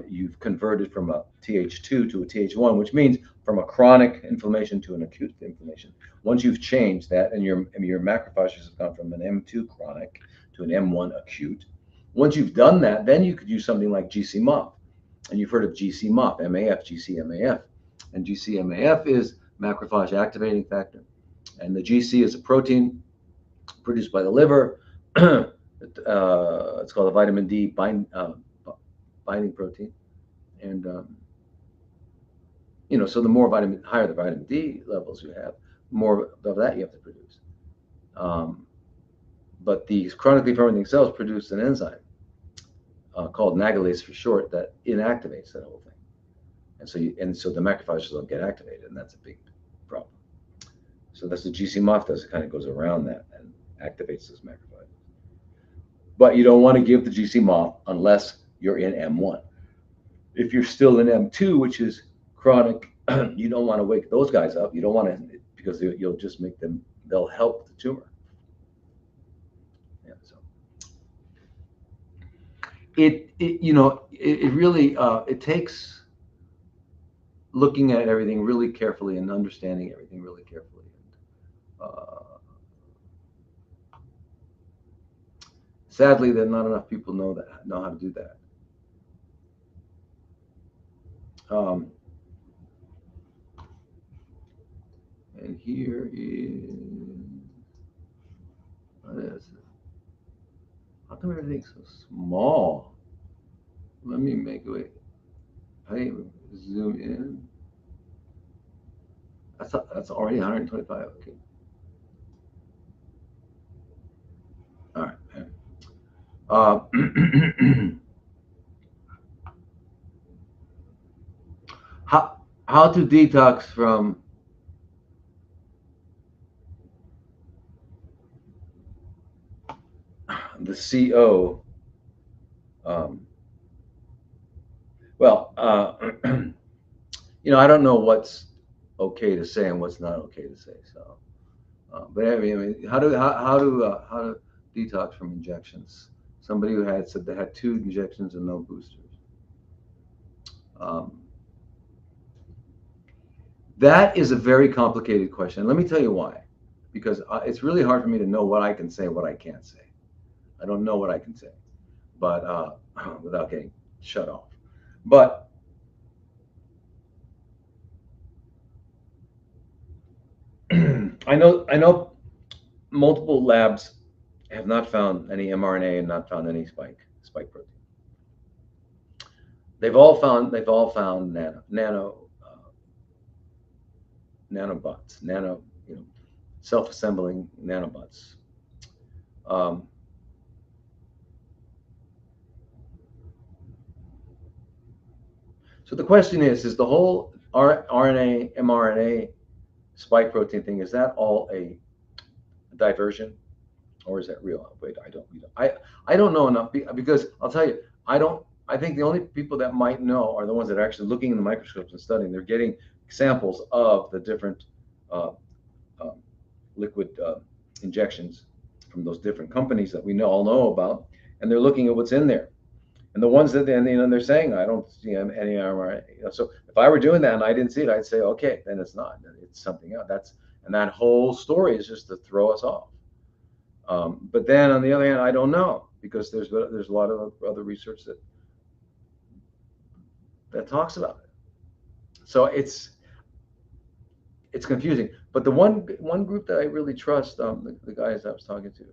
you've converted from a Th2 to a Th1, which means from a chronic inflammation to an acute inflammation. Once you've changed that, and your macrophages have gone from an M2 chronic to an M1 acute, once you've done that, then you could use something like GC-MAF. And you've heard of GC-MAF, GC-MAF. And GC-MAF is macrophage activating factor. And the GC is a protein produced by the liver. It's called a vitamin D binding protein. And so the higher the vitamin D levels you have, more of that you have to produce. But these chronically fermenting cells produce an enzyme called nagalase for short, that inactivates that whole thing. And so the macrophages don't get activated, and that's a big problem. So that's what GC-MAF does. It kind of goes around that and activates those macrophages. But you don't want to give the GC-MAF unless you're in M1. If you're still in M2, which is chronic, you don't want to wake those guys up. You don't want to, because you'll just make them, they'll help the tumor. Yeah, so it really it takes looking at everything really carefully and understanding everything really carefully. Sadly, there are not enough people know how to do that. Um, and here is, what is it? How come everything's so small? Let me make it, wait. I zoom in. That's already 125. Okay. All right. Uh, how to detox from the CO. Um, well, I don't know what's okay to say and what's not okay to say. So, but I mean, how to detox from injections? Somebody who had said they had 2 injections and no boosters. Um, that is a very complicated question. Let me tell you why. Because it's really hard for me to know what I can say, what I can't say. I don't know what I can say, but without getting shut off. But I know multiple labs have not found any mRNA and not found any spike protein. They've all found nanobots, self-assembling nanobots. Um, so the question is the whole RNA, mRNA, spike protein thing, is that all a diversion, or is that real? Wait, I don't know enough because I'll tell you, I don't. I think the only people that might know are the ones that are actually looking in the microscopes and studying. They're getting samples of the different uh, um, liquid injections from those different companies that we all know about, and they're looking at what's in there. And the ones that they're saying, I don't see any mRNA. So if I were doing that and I didn't see it, I'd say, okay, then it's not. It's something else. And that whole story is just to throw us off. But then on the other hand, I don't know, because there's a lot of other research that talks about it. So it's confusing. But the one group that I really trust, the guys I was talking to,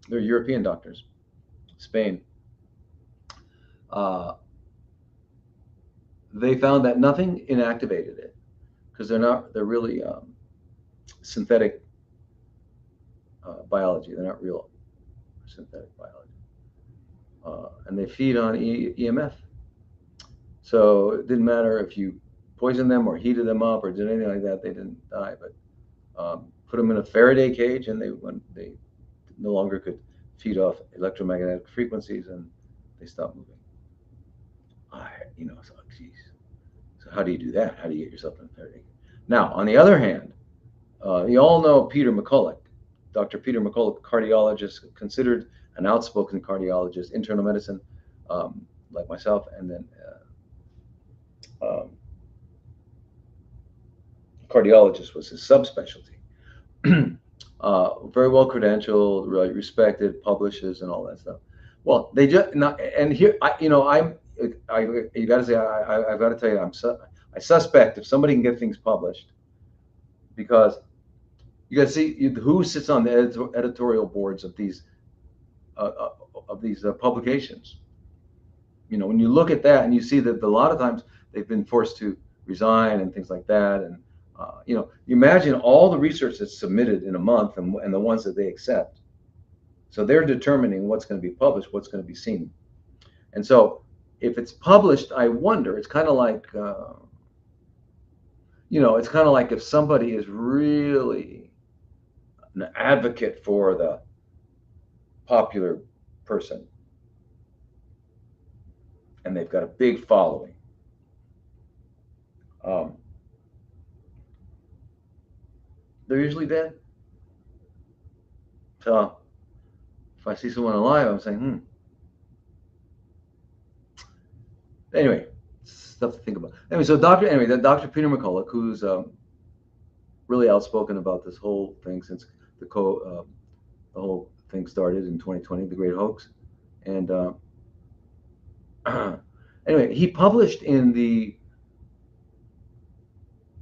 they're European doctors, Spain. Uh, they found that nothing inactivated it, because they're really synthetic biology. They're not real synthetic biology, and they feed on EMF. So it didn't matter if you poisoned them or heated them up or did anything like that; they didn't die. But put them in a Faraday cage, and they no longer could feed off electromagnetic frequencies, and they stopped moving. So geez. So how do you do that? How do you get yourself in a Faraday cage? Now, on the other hand, you all know Peter McCulloch, Dr. Peter McCulloch, cardiologist, considered an outspoken cardiologist, internal medicine, like myself, and then cardiologist was his subspecialty. Very well credentialed, really respected, publishes and all that stuff. Well, they just not, and here I you got to say I've got to tell you I suspect if somebody can get things published, because you got to see who sits on the editorial boards of these publications. When you look at that and you see that a lot of times they've been forced to resign and things like that, and you imagine all the research that's submitted in a month, and the ones that they accept. So they're determining what's going to be published, what's going to be seen. And so if it's published, I wonder, it's kind of like, if somebody is really an advocate for the popular person and they've got a big following. Um, they're usually dead. So if I see someone alive, I'm saying, Anyway, stuff to think about. Anyway, so Dr. Peter McCulloch, who's really outspoken about this whole thing since the whole thing started in 2020, the Great Hoax, and anyway, he published in the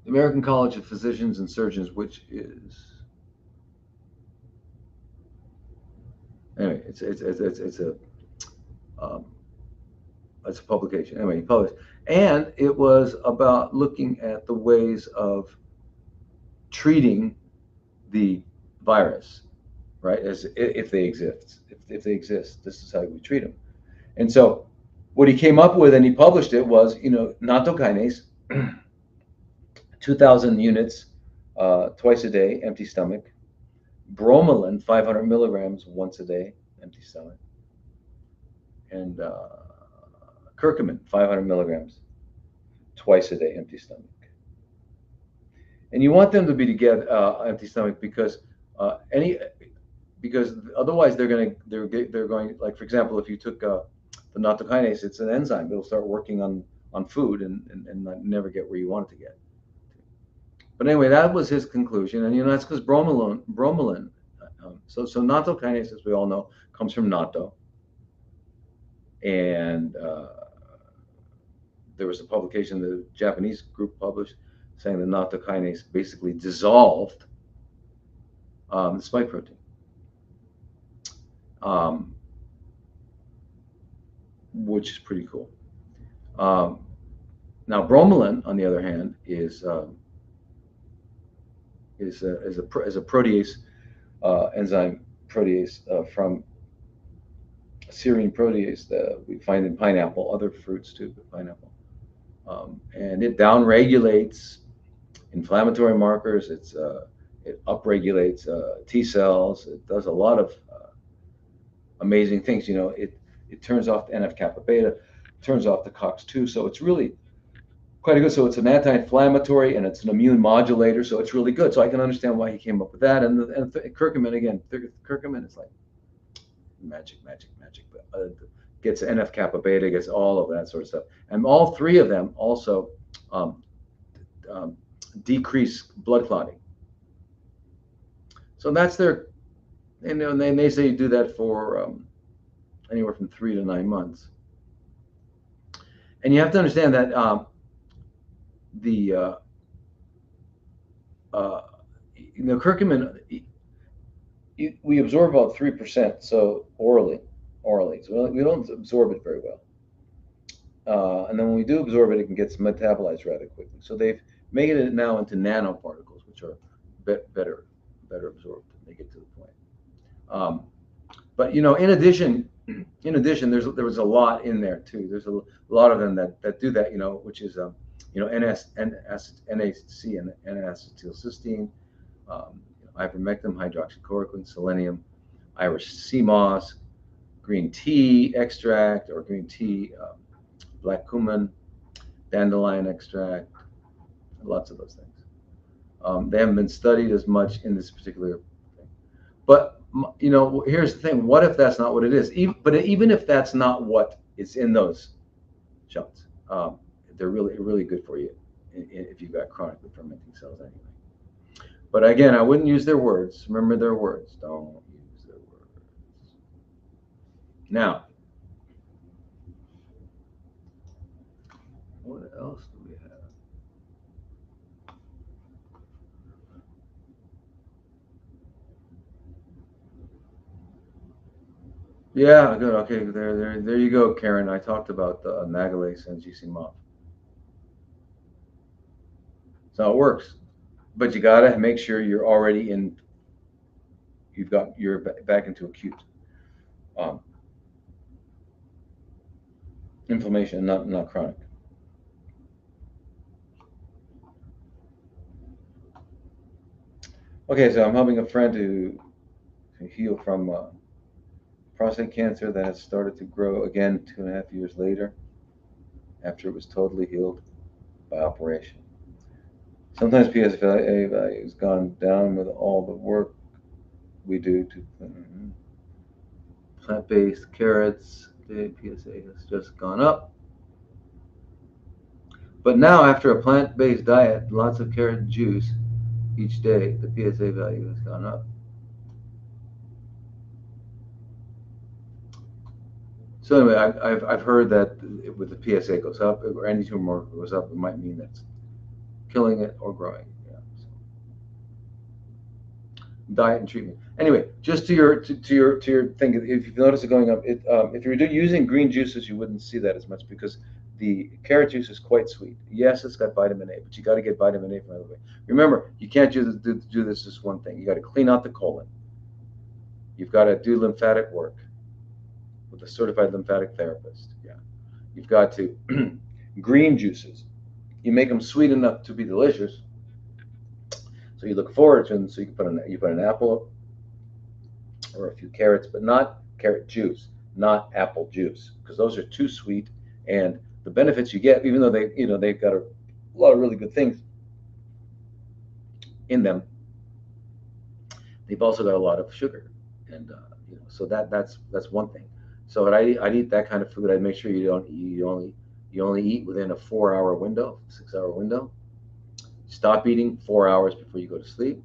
The American College of Physicians and Surgeons, which is anyway, um, it's a publication. Anyway, he published, and it was about looking at the ways of treating the virus, right? As if they exist, if they exist, this is how we treat them. And so, what he came up with, and he published it, was nattokinase, 2,000 units twice a day, empty stomach. Bromelain, 500 milligrams once a day, empty stomach. And curcumin, 500 milligrams twice a day, empty stomach. And you want them to be together, empty stomach, because because otherwise they're going, like, for example, if you took the nattokinase, it's an enzyme. It'll start working on food and never get where you want it to get. But anyway, that was his conclusion, and that's because bromelain. So nattokinase, as we all know, comes from natto, and there was a publication the Japanese group published saying that nattokinase basically dissolved the spike protein, which is pretty cool. Now, bromelain, on the other hand, is a protease, enzyme protease from serine protease that we find in pineapple, other fruits too, but pineapple. And it downregulates inflammatory markers. It upregulates T cells. It does a lot of amazing things. It turns off the NF-kappa beta, turns off the COX-2. So it's really quite good. So it's an anti-inflammatory and it's an immune modulator. So it's really good. So I can understand why he came up with that. And curcumin, again, curcumin is like magic. But gets NF-kappa beta, gets all of that sort of stuff. And all three of them also decrease blood clotting. So that's their, and they say you do that for anywhere from 3 to 9 months. And you have to understand that curcumin, we absorb about 3%, so orally. So we don't absorb it very well. And then when we do absorb it, it can get metabolized rather quickly. So they've made it now into nanoparticles, which are better absorbed. They get to the point. But in addition, there was a lot in there too. There's a lot of them that do that. Which is NAC and N-acetylcysteine, ivermectin, hydroxychloroquine, selenium, Irish sea moss, green tea extract or green tea, black cumin, dandelion extract, lots of those things. They haven't been studied as much in this particular thing. But here's the thing: what if that's not what it is? Even if that's not what is in those shots, they're really good for you if you've got chronically fermenting cells anyway. But again, I wouldn't use their words. Remember their words. Don't use their words. Now, what else do we have? Yeah, good. Okay, there you go, Karen. I talked about the nagalase and GC-MOF. That's how it works. But you gotta make sure you're already in. You're back into acute inflammation, not chronic. Okay, so I'm helping a friend to heal from prostate cancer that has started to grow again 2.5 years later, after it was totally healed by operation. Sometimes PSA value has gone down with all the work we do to plant-based carrots. The PSA has just gone up. But now, after a plant-based diet, lots of carrot juice each day, the PSA value has gone up. So anyway, I've heard that with the PSA goes up, or any tumor marker goes up, it might mean that killing it or growing. Yeah. So, diet and treatment. Anyway, just to your thing, if you notice it going up, if you're using green juices, you wouldn't see that as much because the carrot juice is quite sweet. Yes, it's got vitamin A, but you got to get vitamin A from another way. Remember, you can't do this just one thing. You got to clean out the colon. You've got to do lymphatic work with a certified lymphatic therapist. Yeah. You've got to green juices. You make them sweet enough to be delicious. So you look forward to them. So you put an apple or a few carrots, but not carrot juice, not apple juice, because those are too sweet. And the benefits you get, even though they've got a lot of really good things in them, they've also got a lot of sugar, and so that's one thing. So I'd eat that kind of food. I'd make sure you only eat within a 4 hour window, 6 hour window. Stop eating 4 hours before you go to sleep.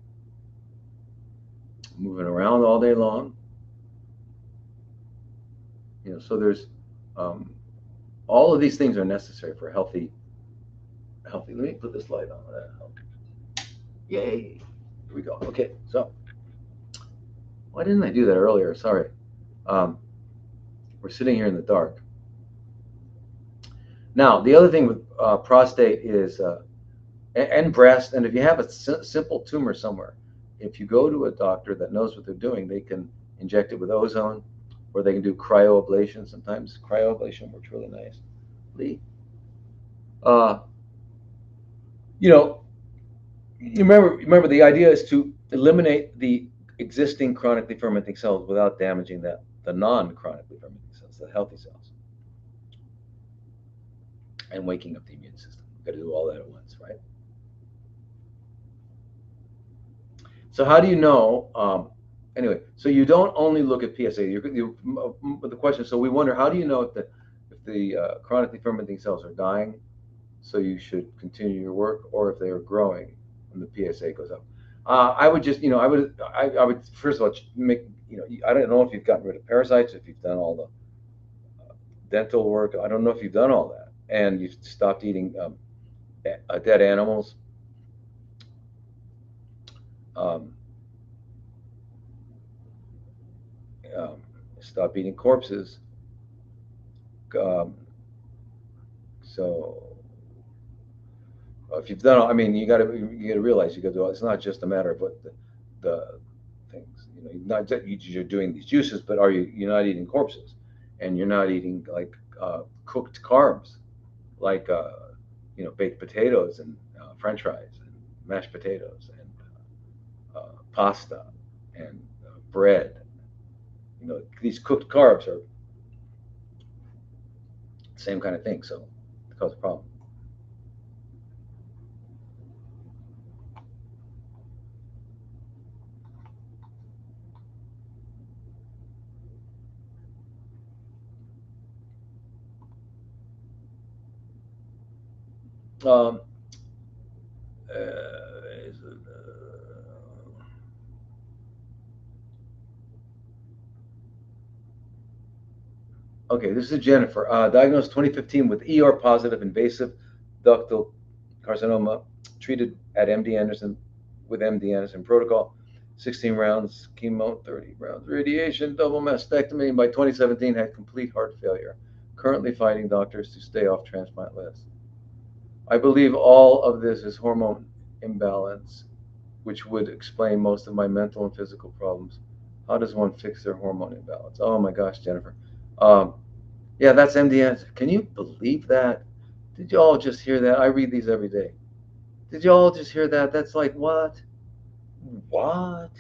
Moving around all day long. So there's all of these things are necessary for healthy. Let me put this light on. Yay! Here we go. Okay, so why didn't I do that earlier? Sorry. We're sitting here in the dark. Now, the other thing with prostate is and breast, and if you have a simple tumor somewhere, if you go to a doctor that knows what they're doing, they can inject it with ozone, or they can do cryoablation. Sometimes cryoablation works really nicely. Remember the idea is to eliminate the existing chronically fermenting cells without damaging the non-chronically fermenting cells, the healthy cells, and waking up the immune system. You've got to do all that at once, right? So how do you know? Anyway, so you don't only look at PSA. The question. So we wonder, how do you know if the chronically fermenting cells are dying, so you should continue your work, or if they are growing and the PSA goes up? I would just, I would first of all make, I don't know if you've gotten rid of parasites, if you've done all the dental work. I don't know if you've done all that, and you've stopped eating dead animals. Stop eating corpses. So if you've done, you got to realize it's not just a matter of what the things, not that you're doing these juices, but you're not eating corpses, and you're not eating like cooked carbs, like baked potatoes and French fries and mashed potatoes and pasta and bread. These cooked carbs are the same kind of thing, so it causes a problem. Um, okay, this is Jennifer. Diagnosed 2015 with ER positive invasive ductal carcinoma, treated at MD Anderson with MD Anderson protocol. 16 rounds chemo, 30 rounds radiation, double mastectomy. By 2017, had complete heart failure. Currently fighting doctors to stay off transplant list. I believe all of this is hormone imbalance, which would explain most of my mental and physical problems. How does one fix their hormone imbalance? Oh my gosh, Jennifer. Yeah, that's MD Anderson. Can you believe that? Did you all just hear that? I read these every day. Did you all just hear that? That's like, what? What?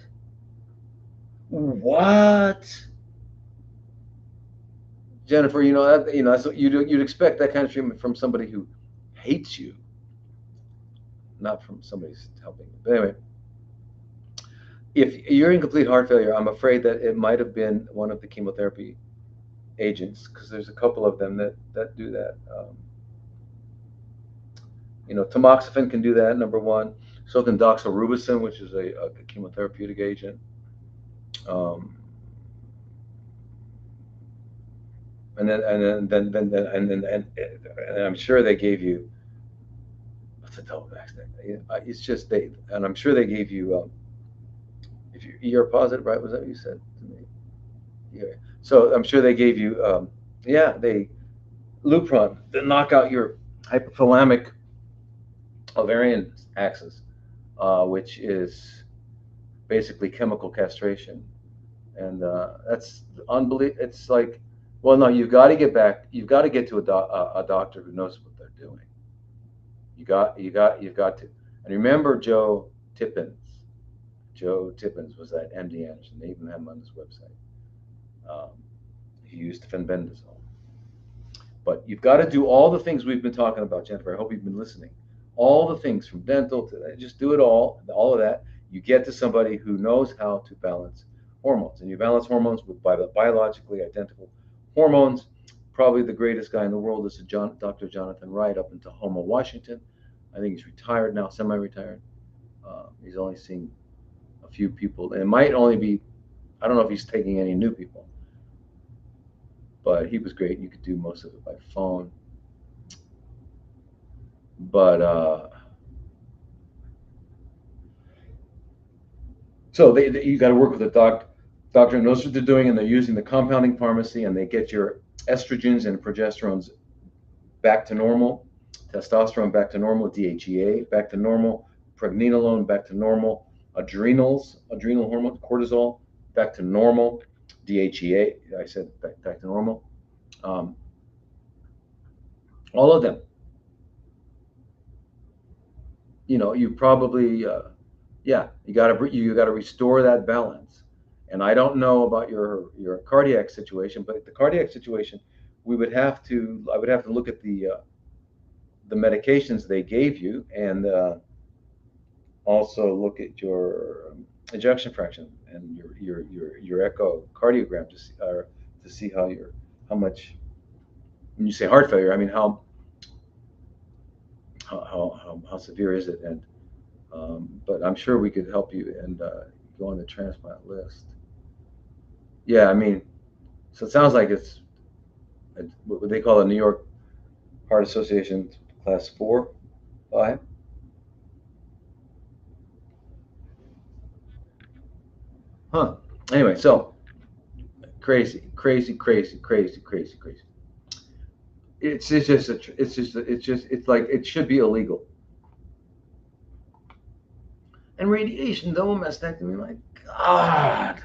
What? Jennifer, that's what you'd expect that kind of treatment from somebody who hates you, not from somebody who's helping you. But anyway, if you're in complete heart failure, I'm afraid that it might have been one of the chemotherapy agents, because there's a couple of them that do that. Tamoxifen can do that, number one. So can doxorubicin, which is a chemotherapeutic agent. And I'm sure they gave you to tell back. It's just they, and I'm sure they gave you, if you're ER positive, right? Was that what you said to me? Yeah. So I'm sure they gave you, yeah, they Lupron to knock out your hypothalamic ovarian axis, which is basically chemical castration, and that's unbelievable. It's like, well, no, you've got to get back. You've got to get to a doctor who knows what they're doing. You've got to. And remember Joe Tippins. Joe Tippins was at MD Anderson. They even have him on his website. Um, he used fenbendazole. But you've got to do all the things we've been talking about, Jennifer. I hope you've been listening. All the things from dental to that, just do it all of that. You get to somebody who knows how to balance hormones. And you balance hormones with biologically identical hormones. Probably the greatest guy in the world is Dr. Jonathan Wright up in Tacoma, Washington. I think he's retired now, semi-retired. He's only seeing a few people. And it might only be, I don't know if he's taking any new people. But he was great. You could do most of it by phone. But so you got to work with a doctor who knows what they're doing, and they're using the compounding pharmacy, and they get your estrogens and progesterones back to normal, testosterone back to normal, DHEA back to normal, pregnenolone back to normal, adrenal hormone, cortisol back to normal, DHEA, I said back to normal. All of them. You probably, yeah, you got to restore that balance. And I don't know about your cardiac situation, but the cardiac situation, I would have to look at the medications they gave you, and also look at your ejection fraction and your echocardiogram to see how much. When you say heart failure, I mean how severe is it? And but I'm sure we could help you and go on the transplant list. Yeah, I mean, so it sounds like it's what they call a New York Heart Association class 4, 5. Huh. Anyway, so crazy, crazy, crazy, crazy, crazy, crazy. It's like it should be illegal. And radiation, double mastectomy, my God.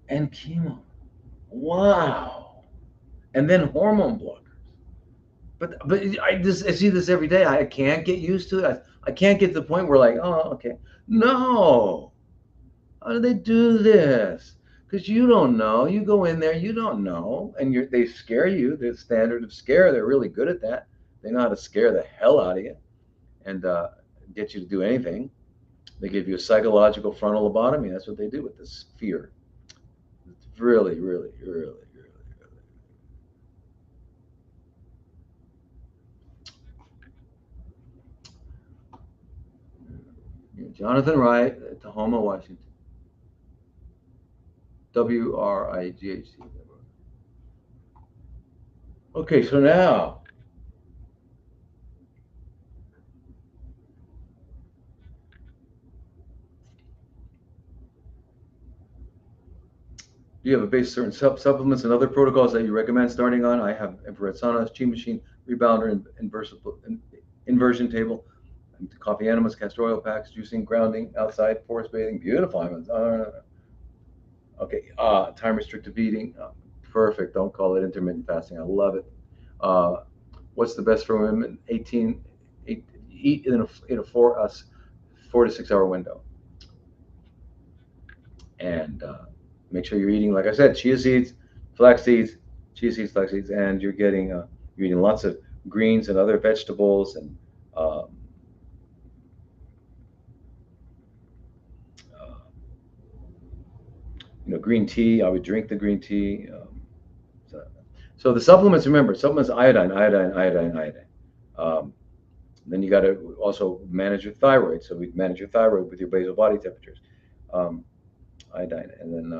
And chemo. Wow. And then hormone blockers. But I see this every day. I can't get used to it. I can't get to the point where like, oh, okay. No. How do they do this? Because you don't know. You go in there, you don't know, and they scare you. The standard of scare. They're really good at that. They know how to scare the hell out of you and get you to do anything. They give you a psychological frontal lobotomy. That's what they do with this fear. It's really, really, really, really, really. Jonathan Wright, Tacoma, Washington. WRIGHT. Okay, so now do you have a base certain supplements and other protocols that you recommend starting on? I have infrared saunas, chi machine, rebounder, inversion table, coffee enemas, castor oil packs, juicing, grounding, outside, forest bathing, beautiful. Okay, time restricted eating, perfect. Don't call it intermittent fasting. I love it. What's the best for women? 18, eat in a 4 to 6 hour window, and make sure you're eating, like I said, chia seeds, flax seeds, and you're eating lots of greens and other vegetables, and um, uh, green tea. I would drink the green tea. So the supplements, remember, supplements: iodine, iodine, iodine, iodine. Um, then you got to also manage your thyroid. So we manage your thyroid with your basal body temperatures, um, iodine, and then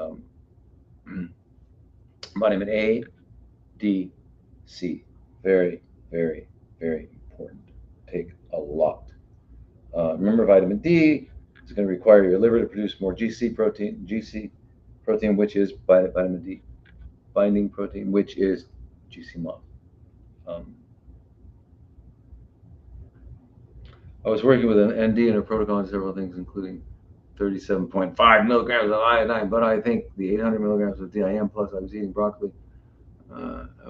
vitamin A, D, C. Very, very, very important. take a lot. Remember, vitamin D is going to require your liver to produce more GC protein, which is vitamin D binding protein, which is GC-MOF. Um, I was working with an ND in a protocol on several things, including 37.5 milligrams of iodine, but I think the 800 milligrams of DIM plus I was eating broccoli,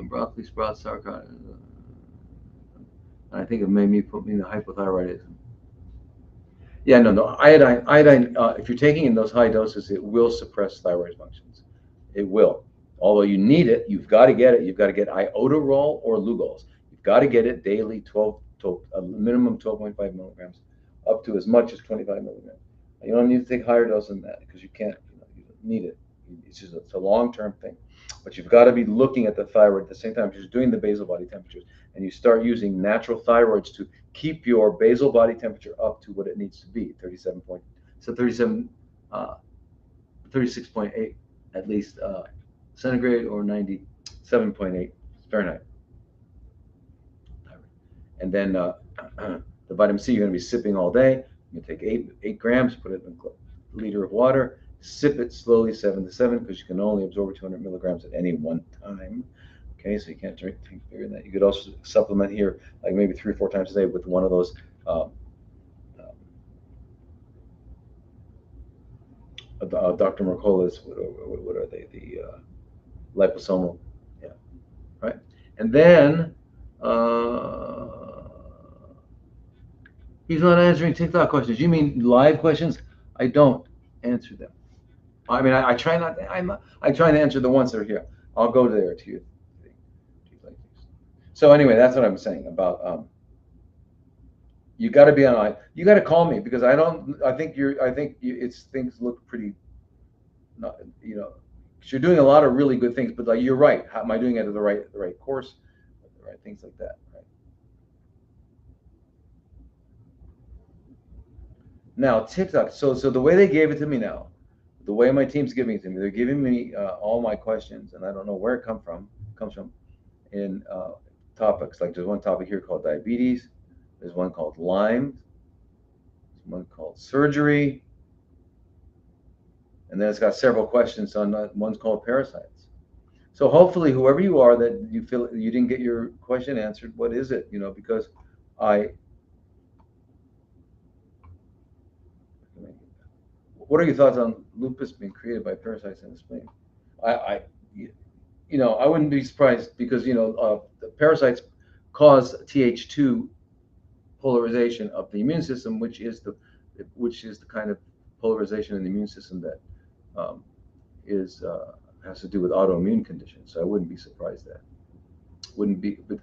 broccoli sprouts, sauerkraut. I think it made me put me in the hypothyroidism. Yeah, no. Iodine. If you're taking in those high doses, it will suppress thyroid functions. It will. Although you need it, you've got to get it. You've got to get iodoral or Lugol's. You've got to get it daily, 12 to a minimum 12.5 milligrams, up to as much as 25 milligrams. You don't need to take higher dose than that because you can't. You don't need it. It's a long-term thing. But you've got to be looking at the thyroid at the same time. If you're doing the basal body temperatures, and you start using natural thyroids to keep your basal body temperature up to what it needs to be, 36.8 at least centigrade, or 97.8 Fahrenheit. And then the vitamin C you're going to be sipping all day. You take 8 grams, put it in a liter of water, sip it slowly, 7 to 7, because you can only absorb 200 milligrams at any one time. Okay, so you can't drink bigger than that. You could also supplement here, like maybe 3 or 4 times a day with one of those Dr. Mercola's, what are they? The liposomal, yeah, right? And then he's not answering TikTok questions. You mean live questions? I don't answer them. I mean, I try not. I try to answer the ones that are here. I'll go there to you. So anyway, that's what I'm saying about. You got to be on. You got to call me because I don't. I think it's things look pretty. Not, you're doing a lot of really good things, but like you're right. How am I doing it at the right course, the right things like that, right? Now TikTok. So the way they gave it to me now, the way my team's giving it to me, they're giving me all my questions, and I don't know where it comes from in topics. Like there's one topic here called diabetes. There's one called Lyme. There's one called surgery. And then it's got several questions on one's called parasites. So hopefully, whoever you are that you feel you didn't get your question answered, what is it? Because what are your thoughts on lupus being created by parasites in the spleen? I wouldn't be surprised because the parasites cause Th2 polarization of the immune system, which is the kind of polarization in the immune system that has to do with autoimmune conditions. So I wouldn't be surprised that.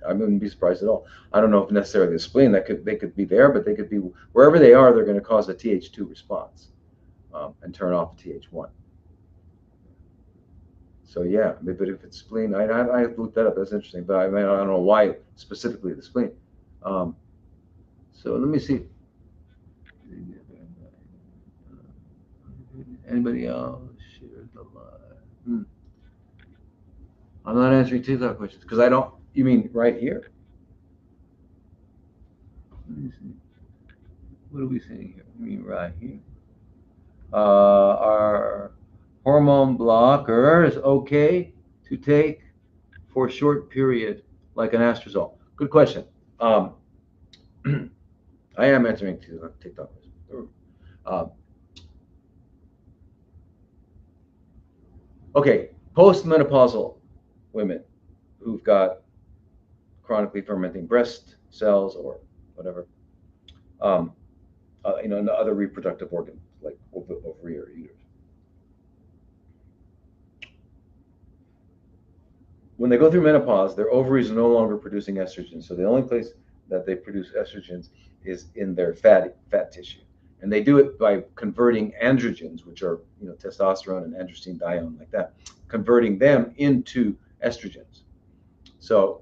I wouldn't be surprised at all. I don't know if necessarily the spleen they could be there, but they could be wherever they are. They're going to cause a Th2 response and turn off Th1. So yeah, but if it's spleen, I looked that up. That's interesting, but I don't know why specifically the spleen. So let me see. Anybody else? I'm not answering TikTok questions because I don't. You mean right here? Let me see. What are we saying here? You mean right here? Are hormone blockers okay to take for a short period, like an anastrozole? Good question. I am answering TikTok questions. Okay, postmenopausal women who've got chronically fermenting breast cells or whatever, other reproductive organs like ovary or uterus. When they go through menopause, their ovaries are no longer producing estrogen. So the only place that they produce estrogens is in their fat tissue. And they do it by converting androgens, which are testosterone and androstenedione, like that, converting them into estrogens. So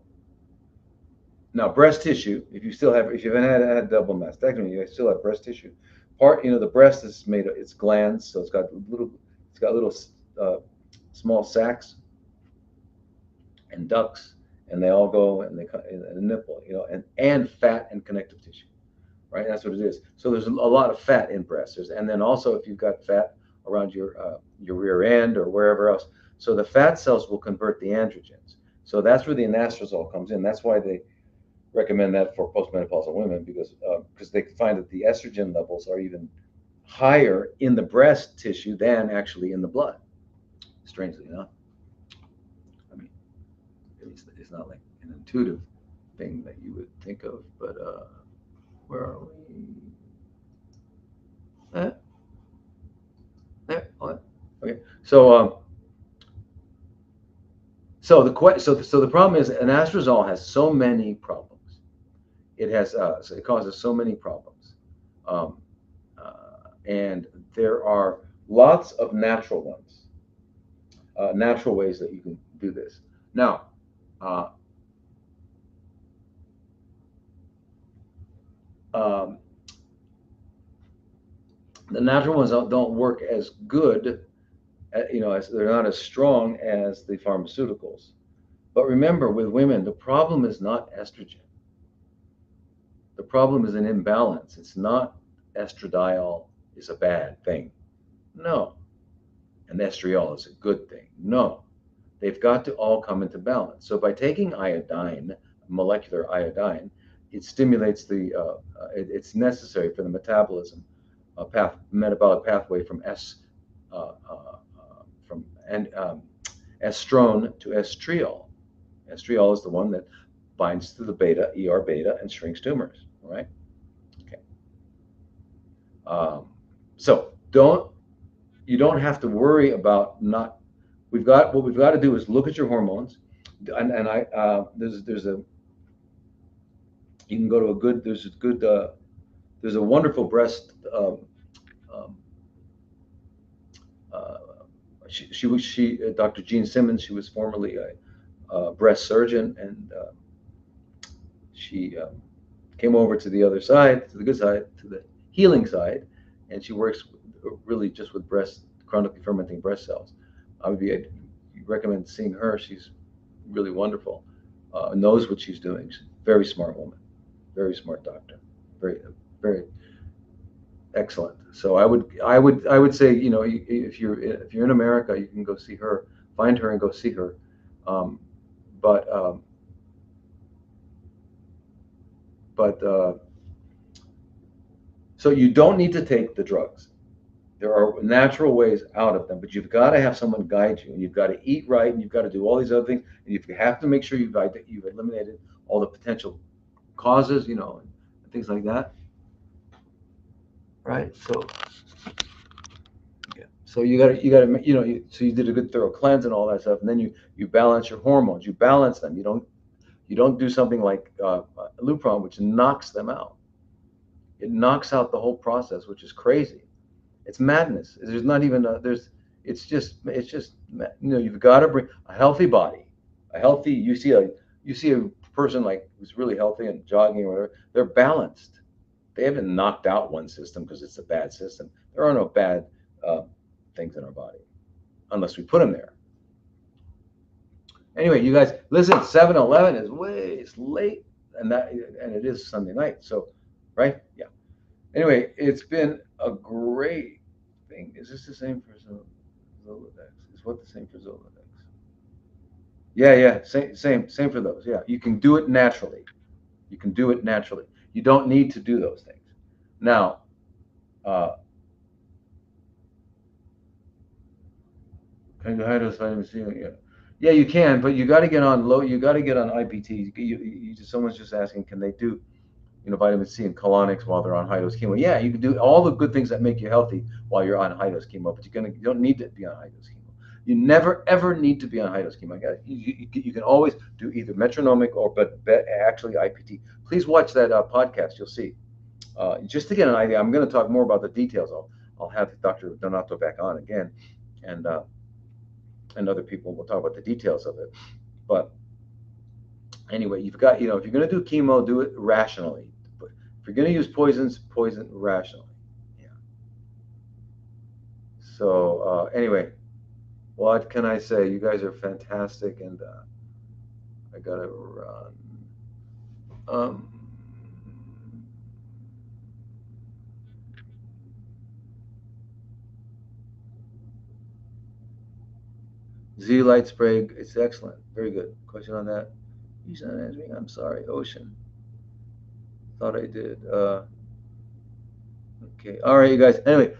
now breast tissue, if you haven't had double mastectomy, you still have breast tissue. The breast is made of its glands, so it's got little small sacs and ducts, and they all go in the nipple, and fat and connective tissue, right? That's what it is. So there's a lot of fat in breasts, and then also if you've got fat around your rear end or wherever else, so the fat cells will convert the androgens. So that's where the anastrozole comes in. That's why they recommend that for postmenopausal women, because they find that the estrogen levels are even higher in the breast tissue than actually in the blood. Strangely enough, I mean, it's not like an intuitive thing that you would think of, but where are we? There. Okay. So the problem is anastrozole has so many problems. It causes so many problems, um, and there are lots of natural ones, natural ways that you can do this. Now, uh, um, the natural ones don't work as good, as they're not as strong as the pharmaceuticals. But remember, with women, the problem is not estrogen. The problem is an imbalance. It's not estradiol is a bad thing. No. And estriol is a good thing. No. They've got to all come into balance. So by taking iodine, molecular iodine, it stimulates it's necessary for the metabolism metabolic pathway from uh, uh, from estrone to estriol. Estriol is the one that binds to the beta, ER beta, and shrinks tumors. All right. Okay. So you don't have to worry about not. What we've got to do is look at your hormones, and I there's a you can go to a good there's a wonderful breast. Um, uh, Dr. Jean Simmons. She was formerly a breast surgeon, and she came over to the other side, to the good side, to the healing side, and she works really just with chronically fermenting breast cells. I'd recommend seeing her. She's really wonderful, knows what she's doing. She's a very smart woman, very smart doctor, very, very excellent. So I would say, if you're in America, you can go see her, find her and go see her. Um, but um, but So you don't need to take the drugs. There are natural ways out of them, but you've got to have someone guide you, and you've got to eat right, and you've got to do all these other things, and you have to make sure you've eliminated all the potential causes, and things like that. Right. So yeah. So so you did a good thorough cleanse and all that stuff, and then you balance your hormones. You balance them. You don't do something like Lupron, which knocks them out. It knocks out the whole process, which is crazy. It's madness. There's not even it's just you've got to bring a healthy body, you see a person like who's really healthy and jogging or whatever, they're balanced. They haven't knocked out one system because it's a bad system. There are no bad uh, things in our body unless we put them there. Anyway, you guys, listen, 7-Eleven it's late, and it is Sunday night, so right? Yeah. Anyway, it's been a great thing. Is this the same for Zoladex? Is what the same for Zoladex? Yeah, same for those. Yeah, you can do it naturally. You can do it naturally. You don't need to do those things. Now, can you high dose vitamin C? Yeah, you can, but you got to get on low. You got to get on IPT. Someone's just asking, can they do vitamin C and colonics while they're on high dose chemo? Yeah, you can do all the good things that make you healthy while you're on high dose chemo, but you don't need to be on high dose chemo. You never ever need to be on high dose chemo. You can always do either Metronomic but actually IPT. Please watch that podcast. You'll see. Just to get an idea, I'm going to talk more about the details. I'll have Dr. Donato back on again, and other people will talk about the details of it. But anyway, you've got, if you're going to do chemo, do it rationally. But if you're going to use poison rationally. Yeah. So anyway, what can I say? You guys are fantastic, and I gotta run. Um, Z light spray, it's excellent. Very good. Question on that? He's not answering. I'm sorry. Ocean. Thought I did. Okay. All right, you guys. Anyway,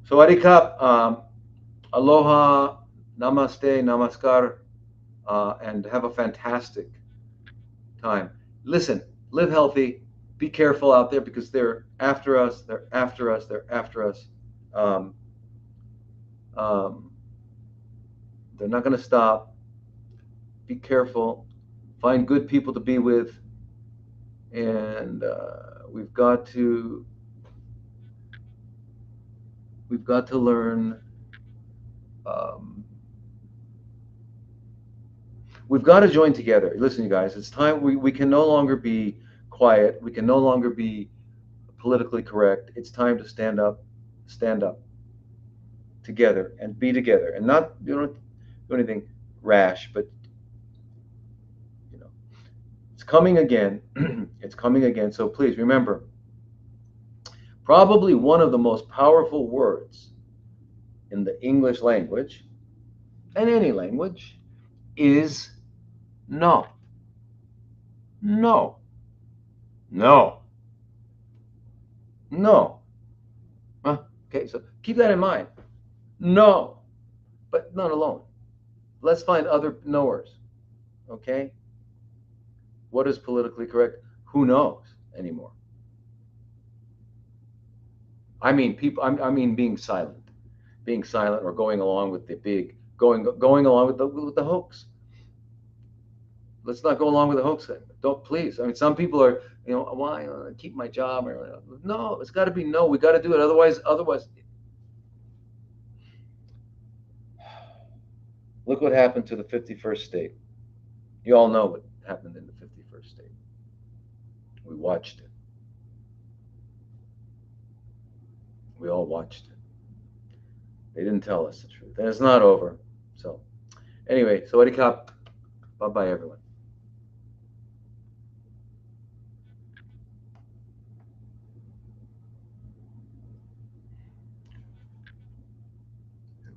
so Sawadee Kap. Aloha. Namaste. Namaskar. And have a fantastic time. Listen, live healthy. Be careful out there because they're after us. They're after us. They're after us. Um, um, they're not going to stop. Be careful. Find good people to be with. And we've got to learn. Um, we've got to join together. Listen, you guys, it's time. We can no longer be quiet. We can no longer be politically correct. It's time to stand up together and be together and not do anything rash, but it's coming again. It's coming again. So please remember, probably one of the most powerful words in the English language and any language is no. No. No. No. Okay, so keep that in mind. No, but not alone. Let's find other knowers. Okay? What is politically correct? Who knows anymore? I mean, people. I mean, being silent, or going along with the big, going along with the hoax. Let's not go along with the hoax. Don't, please. I mean, some people are, why keep my job? Or, no, it's got to be no. We got to do it. Otherwise, look what happened to the 51st state. You all know what happened in the 51st state. We watched it. We all watched it. They didn't tell us the truth, and it's not over. So, anyway, Sawadee Kap. Bye bye, everyone.